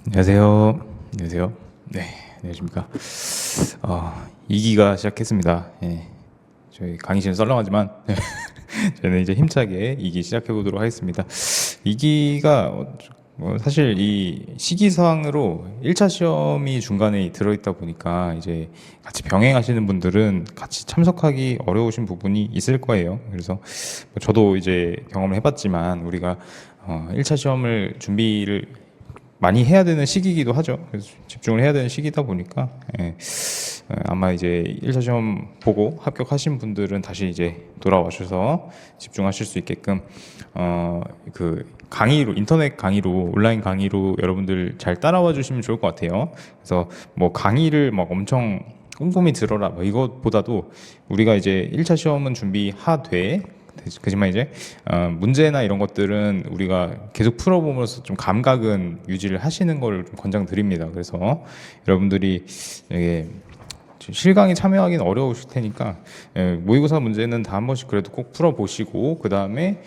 안녕하세요. 안녕하세요. 네, 안녕하십니까. 2기가 시작했습니다. 예, 저희 강의실은 썰렁하지만 저는 이제 힘차게 2기 시작해 보도록 하겠습니다. 2기가 사실 이 시기상으로 1차 시험이 중간에 들어있다 보니까 이제 같이 병행하시는 분들은 같이 참석하기 어려우신 부분이 있을 거예요. 그래서 저도 이제 경험을 해봤지만 우리가 1차 시험을 준비를 많이 해야 되는 시기이기도 하죠. 그래서 집중을 해야 되는 시기다 보니까 아마 이제 1차 시험 보고 합격하신 분들은 다시 이제 돌아와셔서 집중하실 수 있게끔 그 강의로, 인터넷 강의로, 온라인 강의로 여러분들 잘 따라와 주시면 좋을 것 같아요. 그래서 뭐 강의를 막 엄청 꼼꼼히 들어라 뭐 이것보다도 우리가 이제 1차 시험은 준비하되, 그지만 이제 문제나 이런 것들은 우리가 계속 풀어보면서 좀 감각은 유지를 하시는 걸 좀 권장드립니다. 그래서 여러분들이 이게 실강에 참여하기는 어려우실 테니까 모의고사 문제는 다 한 번씩 그래도 꼭 풀어보시고, 그 다음에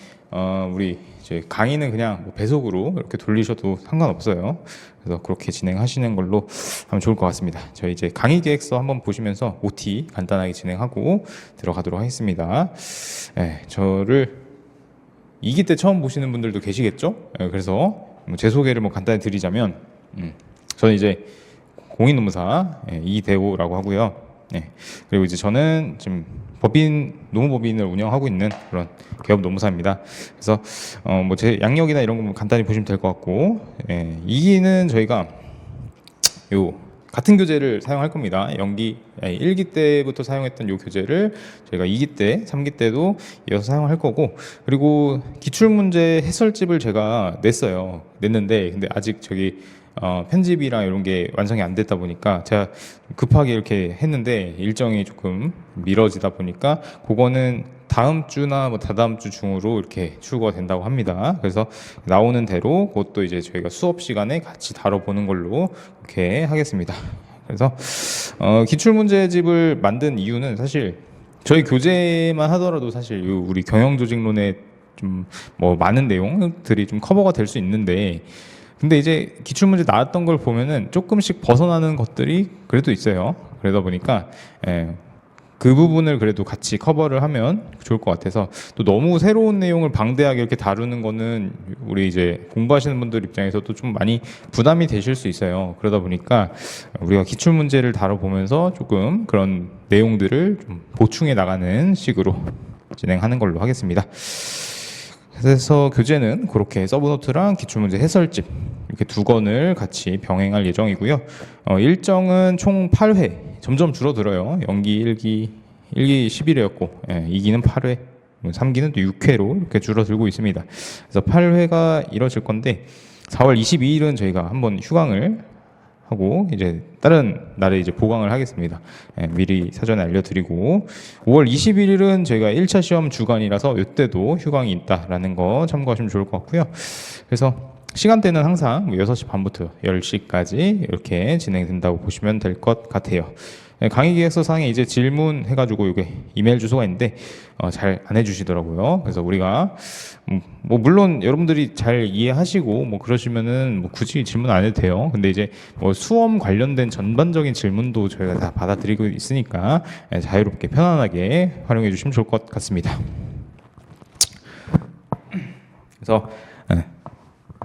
우리 이제 강의는 그냥 뭐 배속으로 이렇게 돌리셔도 상관없어요. 그래서 그렇게 진행하시는 걸로 하면 좋을 것 같습니다. 저희 이제 강의 계획서 한번 보시면서 OT 간단하게 진행하고 들어가도록 하겠습니다. 저를 2기 때 처음 보시는 분들도 계시겠죠? 그래서 제 소개를 뭐 간단히 드리자면, 저는 이제 공인노무사 이대호라고 하고요. 그리고 이제 저는 지금 노무법인을 운영하고 있는 그런 개업 노무사입니다. 그래서 뭐 제 양력이나 이런 거 간단히 보시면 될 것 같고, 2기는 저희가 요 같은 교재를 사용할 겁니다. 1기 때부터 사용했던 요 교재를 저희가 2기 때, 3기 때도 이어서 사용할 거고, 그리고 기출문제 해설집을 제가 냈는데 근데 아직 편집이랑 이런 게 완성이 안 됐다 보니까 제가 급하게 이렇게 했는데 일정이 조금 미뤄지다 보니까 그거는 다음 주나 뭐 다다음 주 중으로 이렇게 출고가 된다고 합니다. 그래서 나오는 대로 그것도 이제 저희가 수업 시간에 같이 다뤄보는 걸로 이렇게 하겠습니다. 그래서 기출문제집을 만든 이유는 사실 저희 교재만 하더라도 사실 우리 경영조직론에 좀 뭐 많은 내용들이 좀 커버가 될 수 있는데, 근데 이제 기출문제 나왔던 걸 보면은 조금씩 벗어나는 것들이 그래도 있어요. 그러다 보니까 그 부분을 그래도 같이 커버를 하면 좋을 것 같아서, 또 너무 새로운 내용을 방대하게 이렇게 다루는 거는 우리 이제 공부하시는 분들 입장에서도 좀 많이 부담이 되실 수 있어요. 그러다 보니까 우리가 기출문제를 다뤄보면서 조금 그런 내용들을 좀 보충해 나가는 식으로 진행하는 걸로 하겠습니다. 그래서 교재는 그렇게 서브노트랑 기출문제 해설집 이렇게 두 권을 같이 병행할 예정이고요. 일정은 총 8회, 점점 줄어들어요. 연기 1기 11회였고 2기는 8회, 3기는 또 6회로 이렇게 줄어들고 있습니다. 그래서 8회가 이뤄질 건데 4월 22일은 저희가 한번 휴강을 하고 이제 다른 날에 이제 보강을 하겠습니다. 미리 사전에 알려드리고, 5월 21일은 저희가 1차 시험 주간이라서 이때도 휴강이 있다라는 거 참고하시면 좋을 것 같고요. 그래서 시간대는 항상 6시 반부터 10시까지 이렇게 진행된다고 보시면 될 것 같아요. 강의 기획서상에 이제 질문 해가지고 이게 이메일 주소가 있는데 잘 안 해주시더라고요. 그래서 우리가 뭐 물론 여러분들이 잘 이해하시고 뭐 그러시면은 뭐 굳이 질문 안 해도 돼요. 근데 이제 뭐 수험 관련된 전반적인 질문도 저희가 다 받아들이고 있으니까 자유롭게 편안하게 활용해 주시면 좋을 것 같습니다. 그래서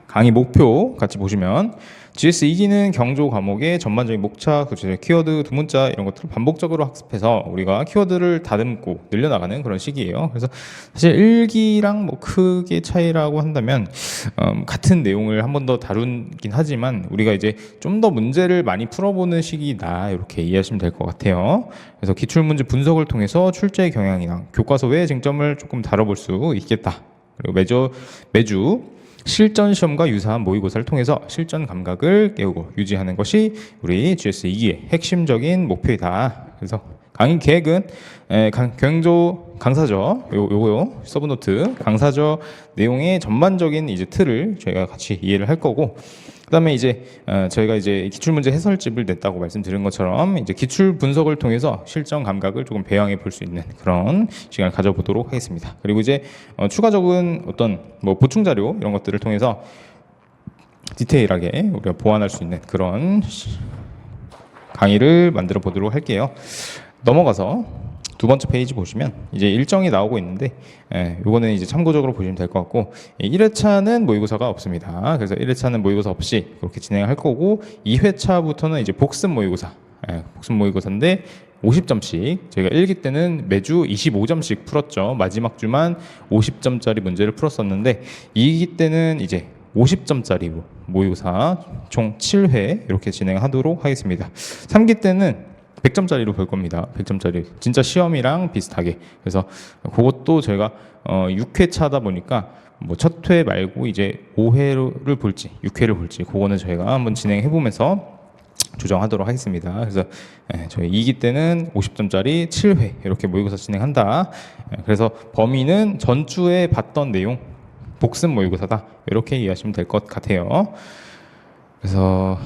강의 목표 같이 보시면, GS 2기는 경조 과목의 전반적인 목차, 키워드, 두문자 이런 것들을 반복적으로 학습해서 우리가 키워드를 다듬고 늘려나가는 그런 시기예요. 그래서 사실 1기랑 뭐 크게 차이라고 한다면 같은 내용을 한 번 더 다루긴 하지만 우리가 이제 좀 더 문제를 많이 풀어보는 시기다, 이렇게 이해하시면 될 것 같아요. 그래서 기출문제 분석을 통해서 출제 경향이나 교과서 외의 쟁점을 조금 다뤄볼 수 있겠다. 그리고 매주 실전 시험과 유사한 모의고사를 통해서 실전 감각을 깨우고 유지하는 것이 우리 GS 2기의 핵심적인 목표이다. 그래서 강의 계획은 경조 강사저 요거요 서브노트 강사저 내용의 전반적인 이제 틀을 저희가 같이 이해를 할 거고, 그다음에 이제 저희가 이제 기출문제 해설집을 냈다고 말씀드린 것처럼 이제 기출 분석을 통해서 실전 감각을 조금 배양해 볼 수 있는 그런 시간을 가져보도록 하겠습니다. 그리고 이제 추가적인 어떤 뭐 보충 자료 이런 것들을 통해서 디테일하게 우리가 보완할 수 있는 그런 강의를 만들어 보도록 할게요. 넘어가서 두 번째 페이지 보시면 이제 일정이 나오고 있는데, 요거는 이제 참고적으로 보시면 될 것 같고, 1회차는 모의고사가 없습니다. 그래서 1회차는 모의고사 없이 그렇게 진행할 거고, 2회차부터는 이제 복습 모의고사, 복습 모의고사인데 50점씩, 저희가 1기 때는 매주 25점씩 풀었죠. 마지막 주만 50점짜리 문제를 풀었었는데, 2기 때는 이제 50점짜리 모의고사 총 7회 이렇게 진행하도록 하겠습니다. 3기 때는 100점짜리로 볼 겁니다. 100점짜리. 진짜 시험이랑 비슷하게. 그래서 그것도 저희가 6회차다 보니까 뭐 첫 회 말고 이제 5회를 볼지 6회를 볼지 그거는 저희가 한번 진행해 보면서 조정하도록 하겠습니다. 그래서 저희 2기 때는 50점짜리 7회 이렇게 모의고사 진행한다. 그래서 범위는 전주에 봤던 내용 복습 모의고사다. 이렇게 이해하시면 될 것 같아요. 그래서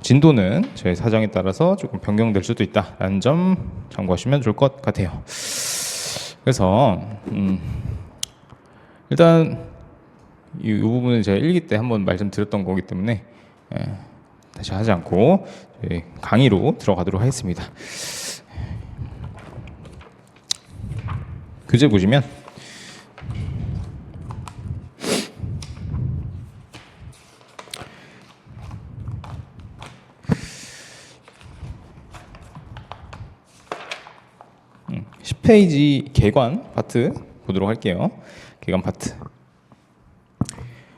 진도는 저희 사정에 따라서 조금 변경될 수도 있다라는 점 참고하시면 좋을 것 같아요. 그래서 일단 이 부분은 제가 1기 때 한번 말씀드렸던 거기 때문에 다시 하지 않고 강의로 들어가도록 하겠습니다. 교재 보시면 페이지 개관 파트 보도록 할게요. 개관 파트.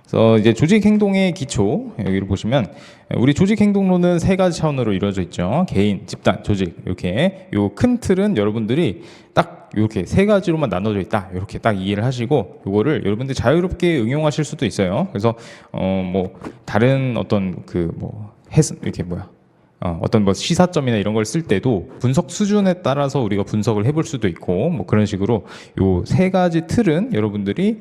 그래서 이제 조직 행동의 기초 여기를 보시면 우리 조직 행동론은 세 가지 차원으로 이루어져 있죠. 개인, 집단, 조직 이렇게 요 큰 틀은 여러분들이 딱 이렇게 세 가지로만 나눠져 있다. 이렇게 딱 이해를 하시고 요거를 여러분들 자유롭게 응용하실 수도 있어요. 그래서 뭐 다른 어떤 이렇게 어떤 뭐 시사점이나 이런 걸 쓸 때도 분석 수준에 따라서 우리가 분석을 해볼 수도 있고 뭐 그런 식으로 요 세 가지 틀은 여러분들이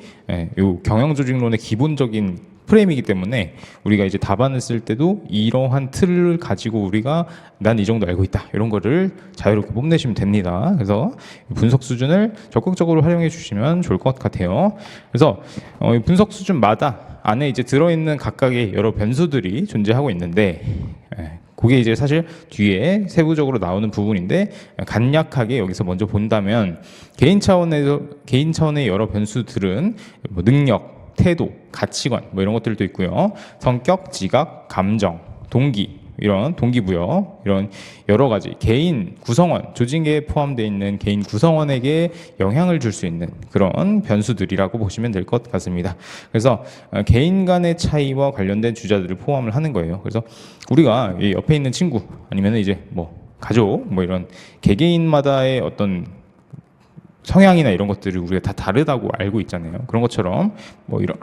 요 경영조직론의 기본적인 프레임이기 때문에 우리가 이제 답안을 쓸 때도 이러한 틀을 가지고 우리가 난 이 정도 알고 있다 이런 거를 자유롭게 뽐내시면 됩니다. 그래서 분석 수준을 적극적으로 활용해 주시면 좋을 것 같아요. 그래서 분석 수준마다 안에 이제 들어있는 각각의 여러 변수들이 존재하고 있는데 그게 이제 사실 뒤에 세부적으로 나오는 부분인데 간략하게 여기서 먼저 본다면 개인 차원의 여러 변수들은 뭐 능력, 태도, 가치관 뭐 이런 것들도 있고요. 성격, 지각, 감정, 동기 이런 동기부여 이런 여러 가지 개인 구성원 조직에 포함되어 있는 개인 구성원에게 영향을 줄 수 있는 그런 변수들이라고 보시면 될 것 같습니다. 그래서 개인 간의 차이와 관련된 주자들을 포함을 하는 거예요. 그래서 우리가 이 옆에 있는 친구 아니면 이제 뭐 가족 뭐 이런 개개인마다의 어떤 성향이나 이런 것들을 우리가 다 다르다고 알고 있잖아요. 그런 것처럼 뭐 이런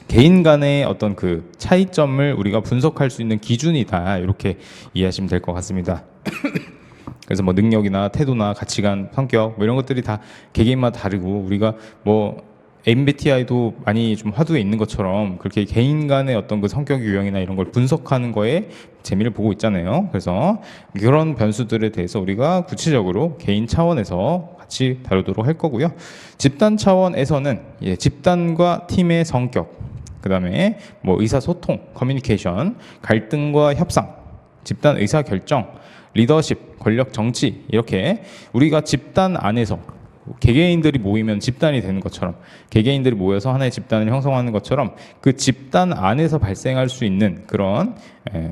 개인 간의 어떤 그 차이점을 우리가 분석할 수 있는 기준이다 이렇게 이해하시면 될 것 같습니다. 그래서 뭐 능력이나 태도나 가치관, 성격 뭐 이런 것들이 다 개개인마다 다르고 우리가 뭐 MBTI도 많이 좀 화두에 있는 것처럼 그렇게 개인 간의 어떤 그 성격 유형이나 이런 걸 분석하는 거에 재미를 보고 있잖아요. 그래서 그런 변수들에 대해서 우리가 구체적으로 개인 차원에서 같이 다루도록 할 거고요. 집단 차원에서는 집단과 팀의 성격, 그 다음에 뭐 의사소통, 커뮤니케이션, 갈등과 협상, 집단 의사결정, 리더십, 권력 정치 이렇게 우리가 집단 안에서 개개인들이 모이면 집단이 되는 것처럼 개개인들이 모여서 하나의 집단을 형성하는 것처럼 그 집단 안에서 발생할 수 있는 그런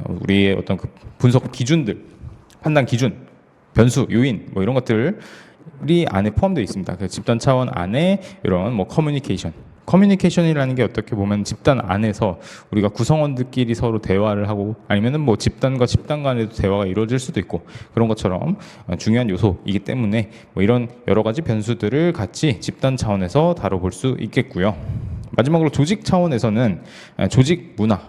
우리의 어떤 그 분석 기준들, 판단 기준, 변수, 요인 뭐 이런 것들이 안에 포함되어 있습니다. 그 집단 차원 안에 이런 뭐 커뮤니케이션이라는 게 어떻게 보면 집단 안에서 우리가 구성원들끼리 서로 대화를 하고 아니면은 뭐 집단과 집단 간에도 대화가 이루어질 수도 있고 그런 것처럼 중요한 요소이기 때문에 뭐 이런 여러 가지 변수들을 같이 집단 차원에서 다뤄볼 수 있겠고요. 마지막으로 조직 차원에서는 조직 문화,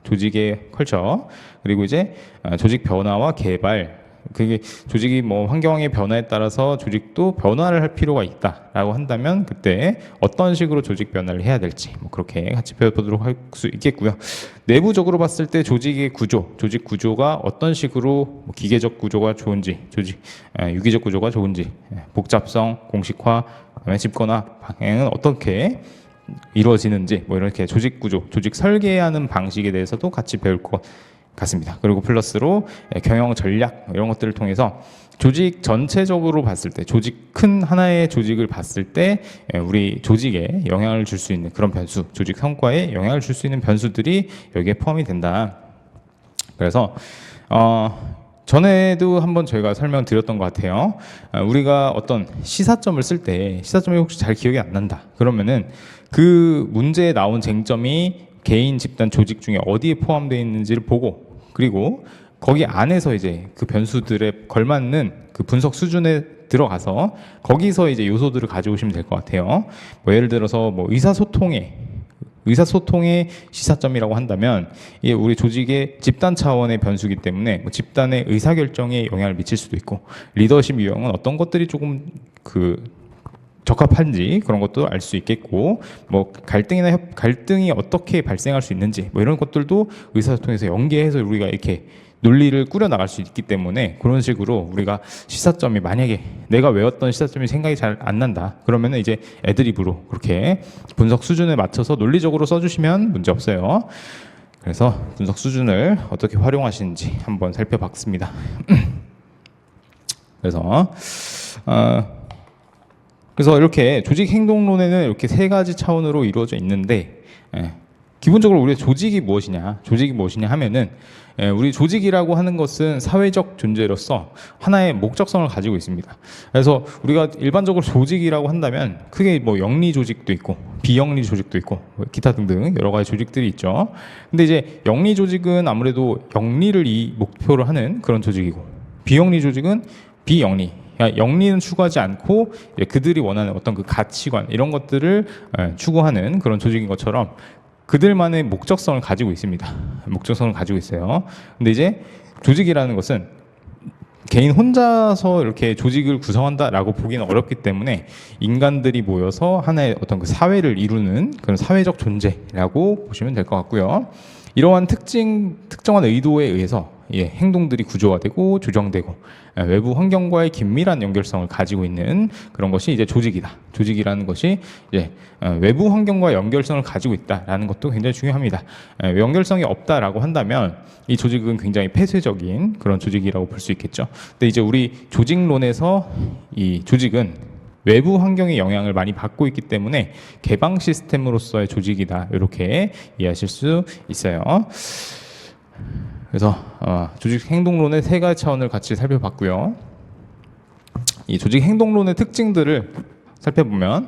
조직의 컬처 그리고 이제 조직 변화와 개발 그게 조직이 뭐 환경의 변화에 따라서 조직도 변화를 할 필요가 있다라고 한다면 그때 어떤 식으로 조직 변화를 해야 될지 뭐 그렇게 같이 배워보도록 할 수 있겠고요. 내부적으로 봤을 때 조직의 구조, 조직 구조가 어떤 식으로 뭐 기계적 구조가 좋은지, 유기적 구조가 좋은지, 복잡성, 공식화, 그다음에 집권화 방향은 어떻게 이루어지는지 뭐 이렇게 조직 구조, 조직 설계하는 방식에 대해서도 같이 배울 것 같습니다. 그리고 플러스로 경영 전략 이런 것들을 통해서 조직 전체적으로 봤을 때, 조직 큰 하나의 조직을 봤을 때 우리 조직에 영향을 줄 수 있는 그런 변수, 조직 성과에 영향을 줄 수 있는 변수들이 여기에 포함이 된다. 그래서 전에도 한번 저희가 설명드렸던 것 같아요. 우리가 어떤 시사점을 쓸 때 시사점이 혹시 잘 기억이 안 난다 그러면은 그 문제에 나온 쟁점이 개인, 집단, 조직 중에 어디에 포함되어 있는지를 보고, 그리고 거기 안에서 이제 그 변수들에 걸맞는 그 분석 수준에 들어가서 거기서 이제 요소들을 가져오시면 될 것 같아요. 뭐 예를 들어서 뭐 의사소통의 시사점이라고 한다면 이게 우리 조직의 집단 차원의 변수이기 때문에 뭐 집단의 의사결정에 영향을 미칠 수도 있고, 리더십 유형은 어떤 것들이 조금 적합한지 그런 것도 알 수 있겠고, 뭐 갈등이 어떻게 발생할 수 있는지 뭐 이런 것들도 의사소통에서 연계해서 우리가 이렇게 논리를 꾸려 나갈 수 있기 때문에, 그런 식으로 우리가 시사점이, 만약에 내가 외웠던 시사점이 생각이 잘 안 난다 그러면은 이제 애드리브로 그렇게 분석 수준에 맞춰서 논리적으로 써주시면 문제 없어요. 그래서 분석 수준을 어떻게 활용하시는지 한번 살펴봤습니다. 그래서 이렇게 조직 행동론에는 이렇게 세 가지 차원으로 이루어져 있는데, 기본적으로 우리의 조직이 무엇이냐 하면은, 우리 조직이라고 하는 것은 사회적 존재로서 하나의 목적성을 가지고 있습니다. 그래서 우리가 일반적으로 조직이라고 한다면 크게 뭐 영리 조직도 있고 비영리 조직도 있고 뭐 기타 등등 여러 가지 조직들이 있죠. 근데 이제 영리 조직은 아무래도 영리를 목표로 하는 그런 조직이고, 비영리 조직은 비영리, 영리는 추구하지 않고 그들이 원하는 어떤 그 가치관 이런 것들을 추구하는 그런 조직인 것처럼 그들만의 목적성을 가지고 있습니다. 목적성을 가지고 있어요. 근데 이제 조직이라는 것은 개인 혼자서 이렇게 조직을 구성한다라고 보기는 어렵기 때문에 인간들이 모여서 하나의 어떤 그 사회를 이루는 그런 사회적 존재라고 보시면 될 것 같고요. 이러한 특정한 의도에 의해서 행동들이 구조화되고 조정되고 외부 환경과의 긴밀한 연결성을 가지고 있는 그런 것이 이제 조직이다. 조직이라는 것이 이제 외부 환경과 연결성을 가지고 있다라는 것도 굉장히 중요합니다. 연결성이 없다라고 한다면 이 조직은 굉장히 폐쇄적인 그런 조직이라고 볼 수 있겠죠. 근데 이제 우리 조직론에서 이 조직은 외부 환경의 영향을 많이 받고 있기 때문에 개방 시스템으로서의 조직이다, 이렇게 이해하실 수 있어요. 그래서 조직 행동론의 세 가지 차원을 같이 살펴봤고요. 이 조직 행동론의 특징들을 살펴보면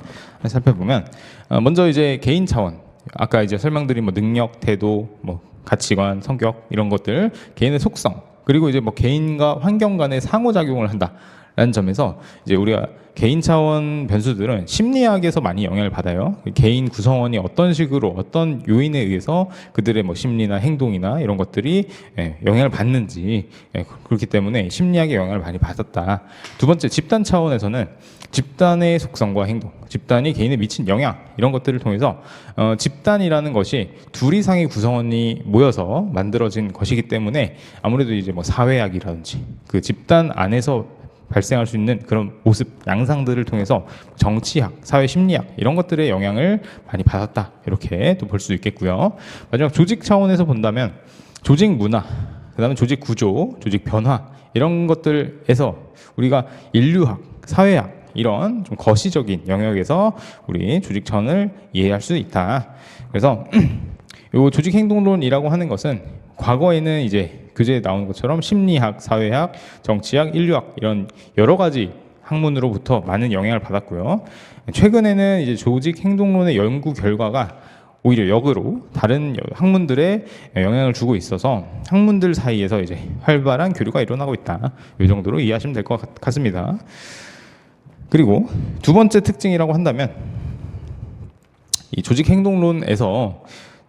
먼저 이제 개인 차원, 아까 이제 설명드린 뭐 능력, 태도, 뭐 가치관, 성격 이런 것들, 개인의 속성, 그리고 이제 뭐 개인과 환경 간의 상호작용을 한다라는 점에서 이제 우리가 개인 차원 변수들은 심리학에서 많이 영향을 받아요. 개인 구성원이 어떤 식으로 어떤 요인에 의해서 그들의 뭐 심리나 행동이나 이런 것들이 영향을 받는지, 그렇기 때문에 심리학의 영향을 많이 받았다. 두 번째, 집단 차원에서는 집단의 속성과 행동, 집단이 개인에 미친 영향 이런 것들을 통해서 집단이라는 것이 둘 이상의 구성원이 모여서 만들어진 것이기 때문에 아무래도 이제 뭐 사회학이라든지 그 집단 안에서 발생할 수 있는 그런 모습, 양상들을 통해서 정치학, 사회심리학 이런 것들의 영향을 많이 받았다, 이렇게 또 볼 수 있겠고요. 마지막 조직 차원에서 본다면 조직 문화, 그 다음에 조직 구조, 조직 변화 이런 것들에서 우리가 인류학, 사회학 이런 좀 거시적인 영역에서 우리 조직 차원을 이해할 수 있다. 그래서 이 조직 행동론이라고 하는 것은 과거에는 이제 교재에 나오는 것처럼 심리학, 사회학, 정치학, 인류학 이런 여러 가지 학문으로부터 많은 영향을 받았고요. 최근에는 이제 조직 행동론의 연구 결과가 오히려 역으로 다른 학문들에 영향을 주고 있어서 학문들 사이에서 이제 활발한 교류가 일어나고 있다. 이 정도로 이해하시면 될 것 같습니다. 그리고 두 번째 특징이라고 한다면 이 조직 행동론에서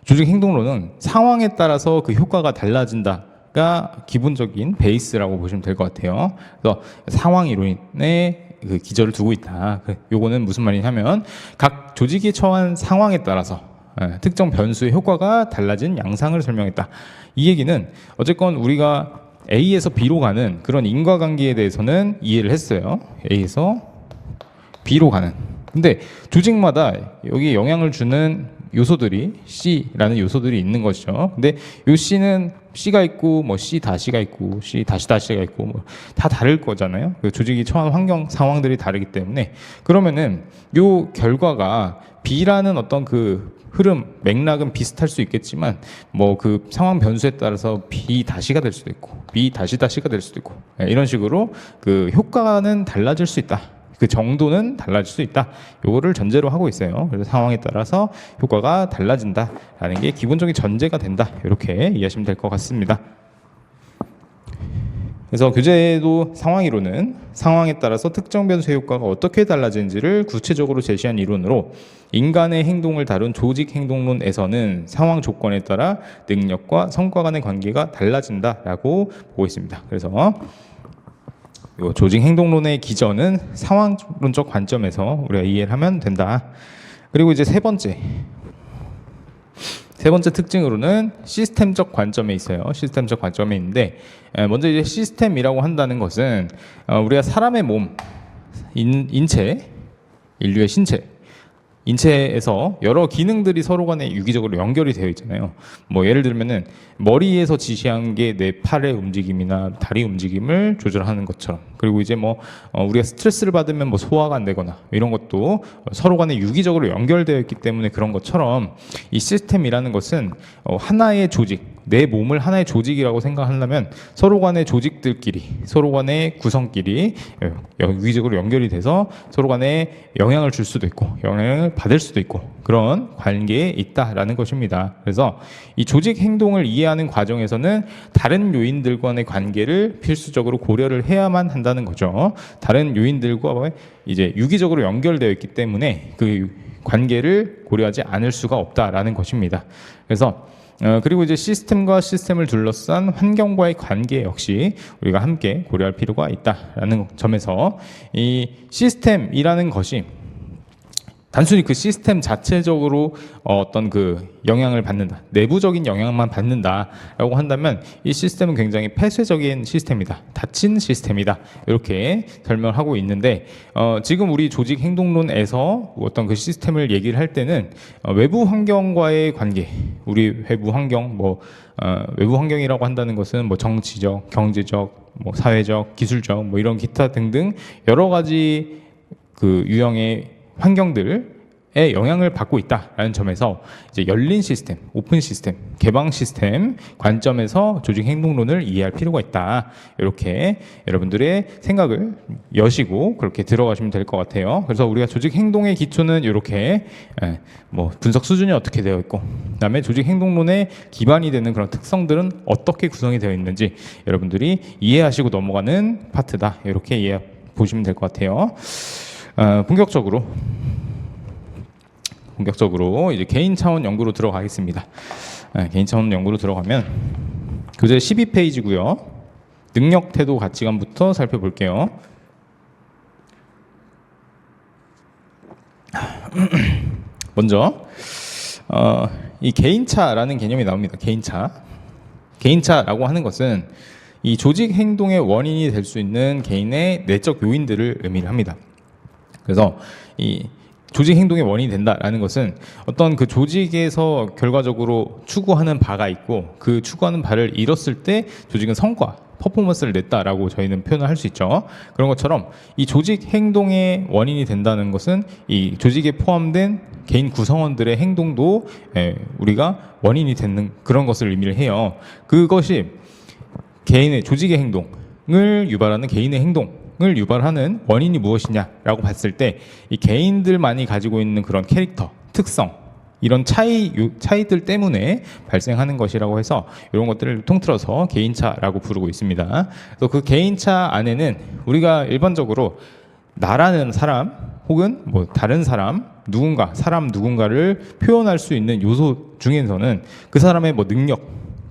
조직 행동론은 상황에 따라서 그 효과가 달라진다가 기본적인 베이스라고 보시면 될 것 같아요. 그래서 상황 이론의 그 기저를 두고 있다. 요거는 무슨 말이냐면 각 조직이 처한 상황에 따라서 특정 변수의 효과가 달라진 양상을 설명했다. 이 얘기는 어쨌건 우리가 A에서 B로 가는 그런 인과관계에 대해서는 이해를 했어요. A에서 B로 가는 근데 조직마다 여기 영향을 주는 요소들이 C라는 요소들이 있는 것이죠. 근데 요 C는 C가 있고 뭐 C 다시가 있고 C 다시 다시가 있고 뭐 다 다를 거잖아요. 그 조직이 처한 환경 상황들이 다르기 때문에 그러면은 요 결과가 B라는 어떤 그 흐름 맥락은 비슷할 수 있겠지만 뭐 그 상황 변수에 따라서 B 다시가 될 수도 있고 B 다시 다시가 될 수도 있고 이런 식으로 그 효과는 달라질 수 있다. 그 정도는 달라질 수 있다. 요거를 전제로 하고 있어요. 그래서 상황에 따라서 효과가 달라진다라는 게 기본적인 전제가 된다. 이렇게 이해하시면 될 것 같습니다. 그래서 교재도 상황이론은 상황에 따라서 특정 변수의 효과가 어떻게 달라지는지를 구체적으로 제시한 이론으로 인간의 행동을 다룬 조직 행동론에서는 상황 조건에 따라 능력과 성과 간의 관계가 달라진다라고 보고 있습니다. 그래서 요 조직 행동론의 기전은 상황론적 관점에서 우리가 이해를 하면 된다. 그리고 이제 세 번째 특징으로는 시스템적 관점에 있어요. 시스템적 관점에 있는데 먼저 이제 시스템이라고 한다는 것은 우리가 사람의 몸, 인체, 인류의 인체에서 여러 기능들이 서로 간에 유기적으로 연결이 되어 있잖아요. 뭐 예를 들면은 머리에서 지시한 게 내 팔의 움직임이나 다리 움직임을 조절하는 것처럼, 그리고 이제 뭐 우리가 스트레스를 받으면 뭐 소화가 안 되거나 이런 것도 서로 간에 유기적으로 연결되어 있기 때문에 그런 것처럼 이 시스템이라는 것은 하나의 조직, 내 몸을 하나의 조직이라고 생각하려면 서로 간의 조직들끼리, 서로 간의 구성끼리 유기적으로 연결이 돼서 서로 간에 영향을 줄 수도 있고 영향을 받을 수도 있고 그런 관계에 있다라는 것입니다. 그래서 이 조직 행동을 이해하는 과정에서는 다른 요인들과의 관계를 필수적으로 고려를 해야만 한다는 거죠. 다른 요인들과 이제 유기적으로 연결되어 있기 때문에 그 관계를 고려하지 않을 수가 없다라는 것입니다. 그래서 그리고 이제 시스템과 시스템을 둘러싼 환경과의 관계 역시 우리가 함께 고려할 필요가 있다라는 점에서 이 시스템이라는 것이 단순히 그 시스템 자체적으로 어떤 그 영향을 받는다, 내부적인 영향만 받는다라고 한다면 이 시스템은 굉장히 폐쇄적인 시스템이다, 닫힌 시스템이다, 이렇게 설명을 하고 있는데 지금 우리 조직 행동론에서 어떤 그 시스템을 얘기를 할 때는 외부 환경과의 관계, 우리 외부 환경, 외부 환경이라고 한다는 것은 뭐 정치적, 경제적, 뭐 사회적, 기술적, 뭐 이런 기타 등등 여러 가지 그 유형의 환경들에 영향을 받고 있다라는 점에서 이제 열린 시스템, 오픈 시스템, 개방 시스템 관점에서 조직 행동론을 이해할 필요가 있다. 이렇게 여러분들의 생각을 여시고 그렇게 들어가시면 될 것 같아요. 그래서 우리가 조직 행동의 기초는 이렇게 뭐 분석 수준이 어떻게 되어 있고, 그다음에 조직 행동론의 기반이 되는 그런 특성들은 어떻게 구성이 되어 있는지 여러분들이 이해하시고 넘어가는 파트다. 이렇게 이해 보시면 될 것 같아요. 본격적으로 이제 개인 차원 연구로 들어가겠습니다. 개인 차원 연구로 들어가면 교재 12페이지고요. 능력, 태도, 가치관부터 살펴볼게요. 먼저 이 개인차라는 개념이 나옵니다. 개인차라고 하는 것은 이 조직 행동의 원인이 될 수 있는 개인의 내적 요인들을 의미를 합니다. 그래서 이 조직 행동의 원인이 된다라는 것은 어떤 그 조직에서 결과적으로 추구하는 바가 있고 그 추구하는 바를 이뤘을 때 조직은 성과, 퍼포먼스를 냈다라고 저희는 표현을 할 수 있죠. 그런 것처럼 이 조직 행동의 원인이 된다는 것은 이 조직에 포함된 개인 구성원들의 행동도 우리가 원인이 되는 그런 것을 의미를 해요. 그것이 개인의 조직의 행동을 유발하는 개인의 행동을 유발하는 원인이 무엇이냐라고 봤을 때 이 개인들만이 가지고 있는 그런 캐릭터, 특성, 이런 차이들 때문에 발생하는 것이라고 해서 이런 것들을 통틀어서 개인차라고 부르고 있습니다. 그래서 그 개인차 안에는 우리가 일반적으로 나라는 사람 혹은 뭐 다른 사람 누군가를 표현할 수 있는 요소 중에서는 그 사람의 뭐 능력,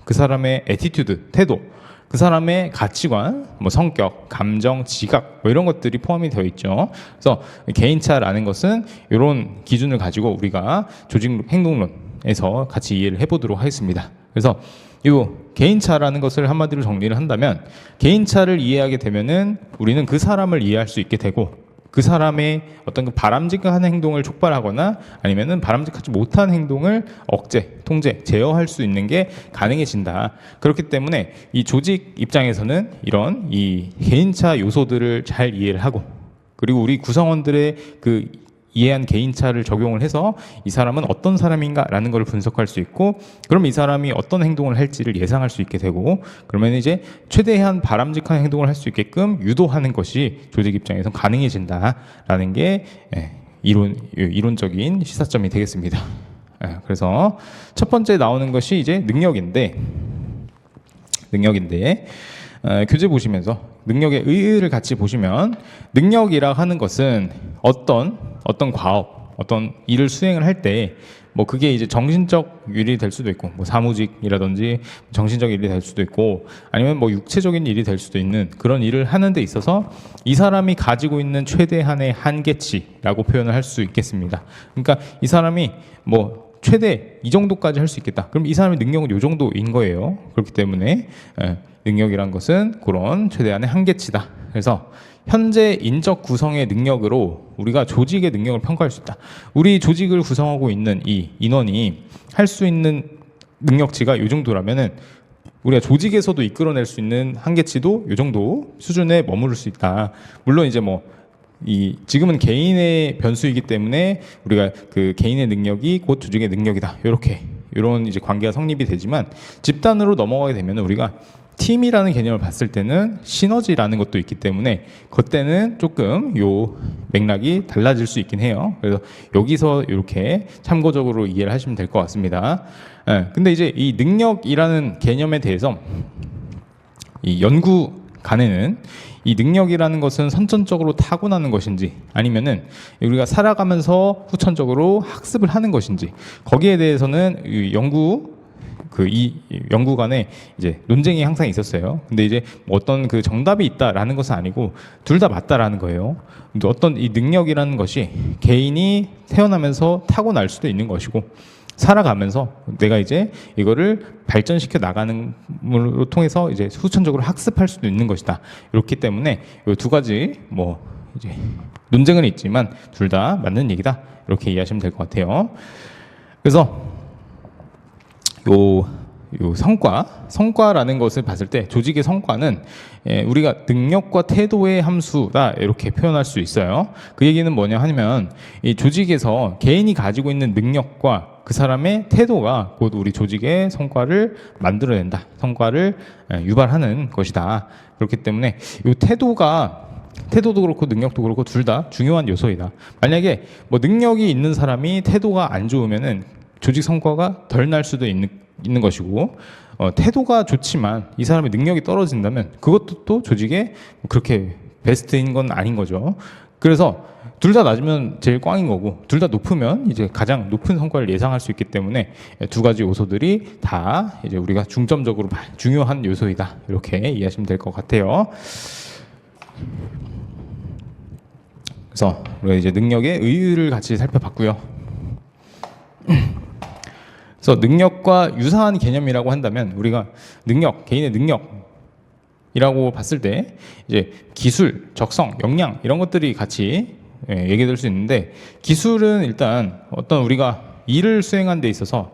그 사람의 애티튜드, 태도, 그 사람의 가치관, 뭐 성격, 감정, 지각 뭐 이런 것들이 포함이 되어 있죠. 그래서 개인차라는 것은 이런 기준을 가지고 우리가 조직 행동론에서 같이 이해를 해보도록 하겠습니다. 그래서 이 개인차라는 것을 한마디로 정리를 한다면 개인차를 이해하게 되면은 우리는 그 사람을 이해할 수 있게 되고 그 사람의 어떤 그 바람직한 행동을 촉발하거나 아니면은 바람직하지 못한 행동을 억제, 통제, 제어할 수 있는 게 가능해진다. 그렇기 때문에 이 조직 입장에서는 이런 이 개인차 요소들을 잘 이해를 하고, 그리고 우리 구성원들의 그 이해한 개인차를 적용을 해서 이 사람은 어떤 사람인가라는 걸 분석할 수 있고, 그럼 이 사람이 어떤 행동을 할지를 예상할 수 있게 되고, 그러면 이제 최대한 바람직한 행동을 할 수 있게끔 유도하는 것이 조직 입장에서 가능해진다라는 게 이론적인 시사점이 되겠습니다. 그래서 첫 번째 나오는 것이 이제 능력인데 교재 보시면서 능력의 의의를 같이 보시면, 능력이라 하는 것은 어떤 과업, 어떤 일을 수행을 할 때 뭐 그게 이제 정신적 일이 될 수도 있고, 뭐 사무직이라든지 정신적 일이 될 수도 있고, 아니면 뭐 육체적인 일이 될 수도 있는 그런 일을 하는 데 있어서 이 사람이 가지고 있는 최대한의 한계치라고 표현을 할 수 있겠습니다. 그러니까 이 사람이 뭐 최대 이 정도까지 할 수 있겠다. 그럼 이 사람의 능력은 이 정도인 거예요. 그렇기 때문에 능력이란 것은 그런 최대한의 한계치다. 그래서 현재 인적 구성의 능력으로 우리가 조직의 능력을 평가할 수 있다. 우리 조직을 구성하고 있는 이 인원이 할 수 있는 능력치가 이 정도라면은 우리가 조직에서도 이끌어낼 수 있는 한계치도 이 정도 수준에 머무를 수 있다. 물론 이제 뭐 지금은 개인의 변수이기 때문에 우리가 그 개인의 능력이 곧 조직의 능력이다. 이런 이제 관계가 성립이 되지만, 집단으로 넘어가게 되면 우리가 팀이라는 개념을 봤을 때는 시너지라는 것도 있기 때문에 그때는 조금 요 맥락이 달라질 수 있긴 해요. 그래서 여기서 이렇게 참고적으로 이해를 하시면 될 것 같습니다. 근데 이제 이 능력이라는 개념에 대해서 이 연구간에는 이 능력이라는 것은 선천적으로 타고나는 것인지, 아니면은 우리가 살아가면서 후천적으로 학습을 하는 것인지, 거기에 대해서는 이 연구간에 이제 논쟁이 항상 있었어요. 근데 이제 어떤 그 정답이 있다라는 것은 아니고 둘 다 맞다라는 거예요. 어떤 이 능력이라는 것이 개인이 태어나면서 타고날 수도 있는 것이고, 살아가면서 내가 이제 이거를 발전시켜 나가는 걸로 통해서 이제 후천적으로 학습할 수도 있는 것이다. 이렇기 때문에 이 두 가지 뭐 이제 논쟁은 있지만 둘 다 맞는 얘기다. 이렇게 이해하시면 될 것 같아요. 그래서 요 성과라는 것을 봤을 때 조직의 성과는 우리가 능력과 태도의 함수다, 이렇게 표현할 수 있어요. 그 얘기는 뭐냐 하면, 이 조직에서 개인이 가지고 있는 능력과 그 사람의 태도가 곧 우리 조직의 성과를 만들어낸다, 성과를 유발하는 것이다. 그렇기 때문에 이 태도도 그렇고 능력도 그렇고 둘 다 중요한 요소이다. 만약에 뭐 능력이 있는 사람이 태도가 안 좋으면은 조직 성과가 덜 날 수도 있는 것이고, 태도가 좋지만 이 사람의 능력이 떨어진다면 그것도 또 조직에 그렇게 베스트인 건 아닌 거죠. 그래서 둘 다 낮으면 제일 꽝인 거고, 둘 다 높으면 이제 가장 높은 성과를 예상할 수 있기 때문에 두 가지 요소들이 다 이제 우리가 중점적으로 중요한 요소이다. 이렇게 이해하시면 될 것 같아요. 그래서 우리가 이제 능력의 의의를 같이 살펴봤고요. 그래서 능력과 유사한 개념이라고 한다면, 우리가 개인의 능력이라고 봤을 때 이제 기술, 적성, 역량 이런 것들이 같이 얘기될 수 있는데, 기술은 일단 어떤 우리가 일을 수행하는 데 있어서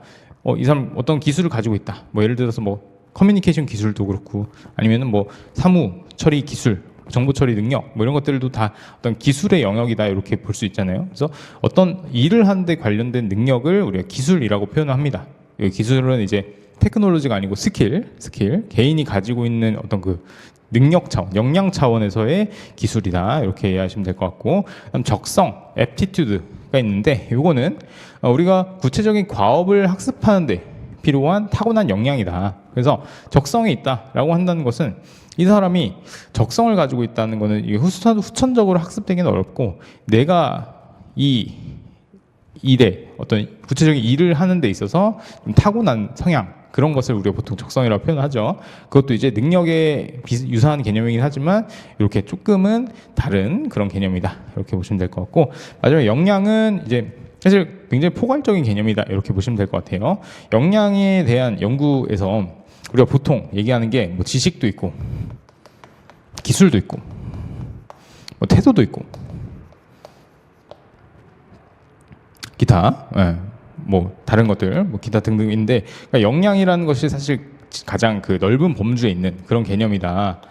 이 사람 어떤 기술을 가지고 있다. 뭐 예를 들어서 뭐 커뮤니케이션 기술도 그렇고, 아니면은 뭐 사무 처리 기술, 정보 처리 능력, 뭐 이런 것들도 다 어떤 기술의 영역이다, 이렇게 볼 수 있잖아요. 그래서 어떤 일을 하는 데 관련된 능력을 우리가 기술이라고 표현을 합니다. 기술은 이제 테크놀로지가 아니고 스킬, 개인이 가지고 있는 어떤 그 능력 차원, 역량 차원에서의 기술이다, 이렇게 이해하시면 될 것 같고, 그다음 적성, aptitude가 있는데, 요거는 우리가 구체적인 과업을 학습하는데 필요한 타고난 역량이다. 그래서 적성이 있다라고 한다는 것은 이 사람이 적성을 가지고 있다는 것은 이게 후천적으로 학습되기는 어렵고, 내가 이 일에 어떤 구체적인 일을 하는 데 있어서 좀 타고난 성향, 그런 것을 우리가 보통 적성이라고 표현하죠. 그것도 이제 능력에 유사한 개념이긴 하지만 이렇게 조금은 다른 그런 개념이다, 이렇게 보시면 될 것 같고, 마지막에 역량은 이제 사실 굉장히 포괄적인 개념이다, 이렇게 보시면 될 것 같아요. 역량에 대한 연구에서 우리가 보통 얘기하는 게 뭐 지식도 있고, 기술도 있고, 뭐 태도도 있고, 기타, 뭐 다른 것들, 뭐 기타 등등인데, 그러니까 역량이라는 것이 사실 가장 그 넓은 범주에 있는 그런 개념이다.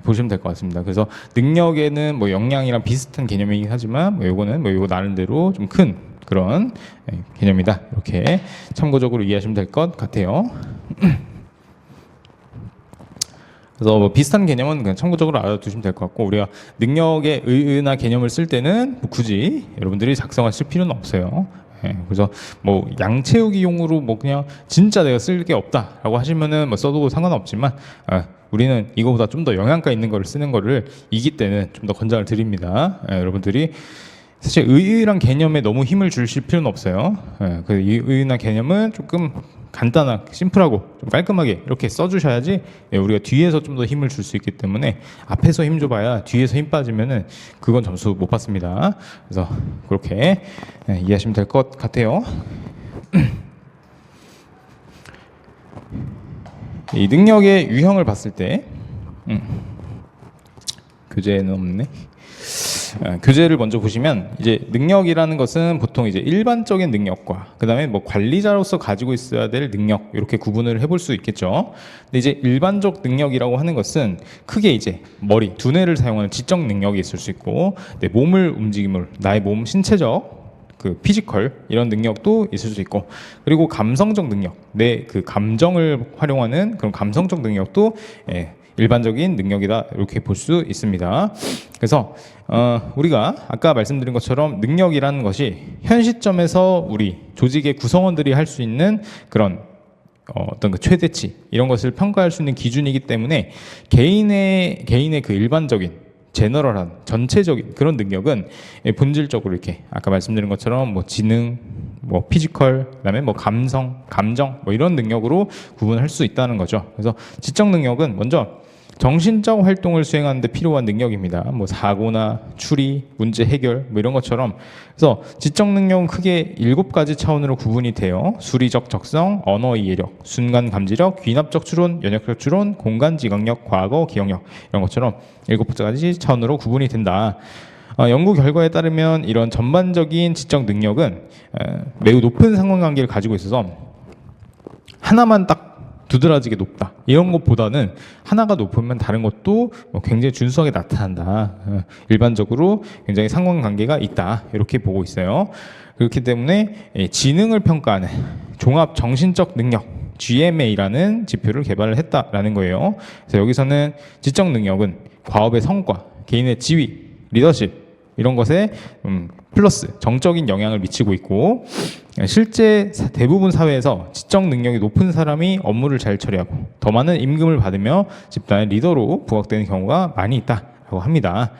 보시면 될 것 같습니다. 그래서 능력에는 뭐 역량이랑 비슷한 개념이긴 하지만 뭐 요거는 뭐 요거 나름대로 좀 큰 그런 개념이다. 이렇게 참고적으로 이해하시면 될 것 같아요. 그래서 뭐 비슷한 개념은 그냥 참고적으로 알아두시면 될 것 같고, 우리가 능력의 의의나 개념을 쓸 때는 뭐 굳이 여러분들이 작성하실 필요는 없어요. 그래서 뭐 양채우기용으로 뭐 그냥 진짜 내가 쓸 게 없다라고 하시면은 뭐 써도 상관없지만, 우리는 이거보다 좀 더 영양가 있는 거를 쓰는 거를 이기 때는 좀 더 권장을 드립니다. 여러분들이 사실 의의란 개념에 너무 힘을 주실 필요는 없어요. 그 의의란 개념은 조금 간단하게, 심플하고 좀 깔끔하게 이렇게 써주셔야지 우리가 뒤에서 좀 더 힘을 줄 수 있기 때문에, 앞에서 힘 줘봐야 뒤에서 힘 빠지면은 그건 점수 못 받습니다. 그래서 그렇게 이해하시면 될 것 같아요. 이 능력의 유형을 봤을 때, 교재는 없네. 교재를 먼저 보시면, 이제 능력이라는 것은 보통 이제 일반적인 능력과 그다음에 뭐 관리자로서 가지고 있어야 될 능력, 이렇게 구분을 해볼 수 있겠죠. 근데 이제 일반적 능력이라고 하는 것은 크게 이제 머리, 두뇌를 사용하는 지적 능력이 있을 수 있고, 내 몸을 움직임을, 나의 몸 신체적 그 피지컬 이런 능력도 있을 수 있고, 그리고 감성적 능력, 내 그 감정을 활용하는 그런 감성적 능력도 일반적인 능력이다, 이렇게 볼 수 있습니다. 그래서 우리가 아까 말씀드린 것처럼 능력이라는 것이 현 시점에서 우리 조직의 구성원들이 할 수 있는 그런 어떤 그 최대치, 이런 것을 평가할 수 있는 기준이기 때문에, 개인의 그 일반적인 제너럴한 전체적인 그런 능력은 본질적으로 이렇게 아까 말씀드린 것처럼 뭐 지능, 뭐 피지컬, 그다음에 뭐 감정 뭐 이런 능력으로 구분할 수 있다는 거죠. 그래서 지적 능력은 먼저 정신적 활동을 수행하는 데 필요한 능력입니다. 뭐 사고나 추리, 문제 해결 뭐 이런 것처럼. 그래서 지적 능력은 크게 7가지 차원으로 구분이 돼요. 수리적 적성, 언어 이해력, 순간 감지력, 귀납적 추론, 연역적 추론, 공간 지각력, 과거 기억력, 이런 것처럼 7가지 차원으로 구분이 된다. 연구 결과에 따르면 이런 전반적인 지적 능력은 매우 높은 상관관계를 가지고 있어서 하나만 딱 두드러지게 높다, 이런 것보다는 하나가 높으면 다른 것도 굉장히 준수하게 나타난다. 일반적으로 굉장히 상관관계가 있다, 이렇게 보고 있어요. 그렇기 때문에 지능을 평가하는 종합 정신적 능력, GMA라는 지표를 개발을 했다라는 거예요. 그래서 여기서는 지적 능력은 과업의 성과, 개인의 지위, 리더십 이런 것에 플러스 정적인 영향을 미치고 있고, 실제 대부분 사회에서 지적 능력이 높은 사람이 업무를 잘 처리하고 더 많은 임금을 받으며 집단의 리더로 부각되는 경우가 많이 있다고 합니다.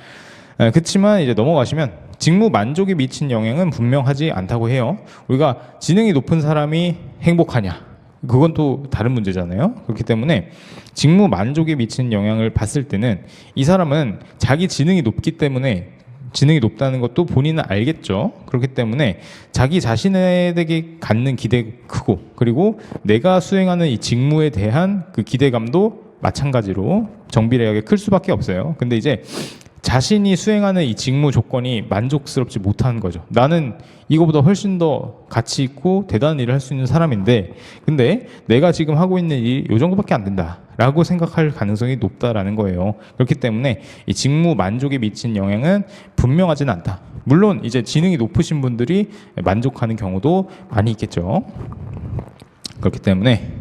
그렇지만 이제 넘어가시면 직무 만족에 미친 영향은 분명하지 않다고 해요. 우리가 지능이 높은 사람이 행복하냐? 그건 또 다른 문제잖아요. 그렇기 때문에 직무 만족에 미치는 영향을 봤을 때는 이 사람은 자기 지능이 높기 때문에, 지능이 높다는 것도 본인은 알겠죠. 그렇기 때문에 자기 자신에게 갖는 기대가 크고, 그리고 내가 수행하는 이 직무에 대한 그 기대감도 마찬가지로 정비례하게 클 수밖에 없어요. 근데 이제 자신이 수행하는 이 직무 조건이 만족스럽지 못한 거죠. 나는 이거보다 훨씬 더 가치 있고 대단한 일을 할 수 있는 사람인데, 근데 내가 지금 하고 있는 일이 이 정도밖에 안 된다 라고 생각할 가능성이 높다라는 거예요. 그렇기 때문에 이 직무 만족에 미친 영향은 분명하지는 않다. 물론 이제 지능이 높으신 분들이 만족하는 경우도 많이 있겠죠. 그렇기 때문에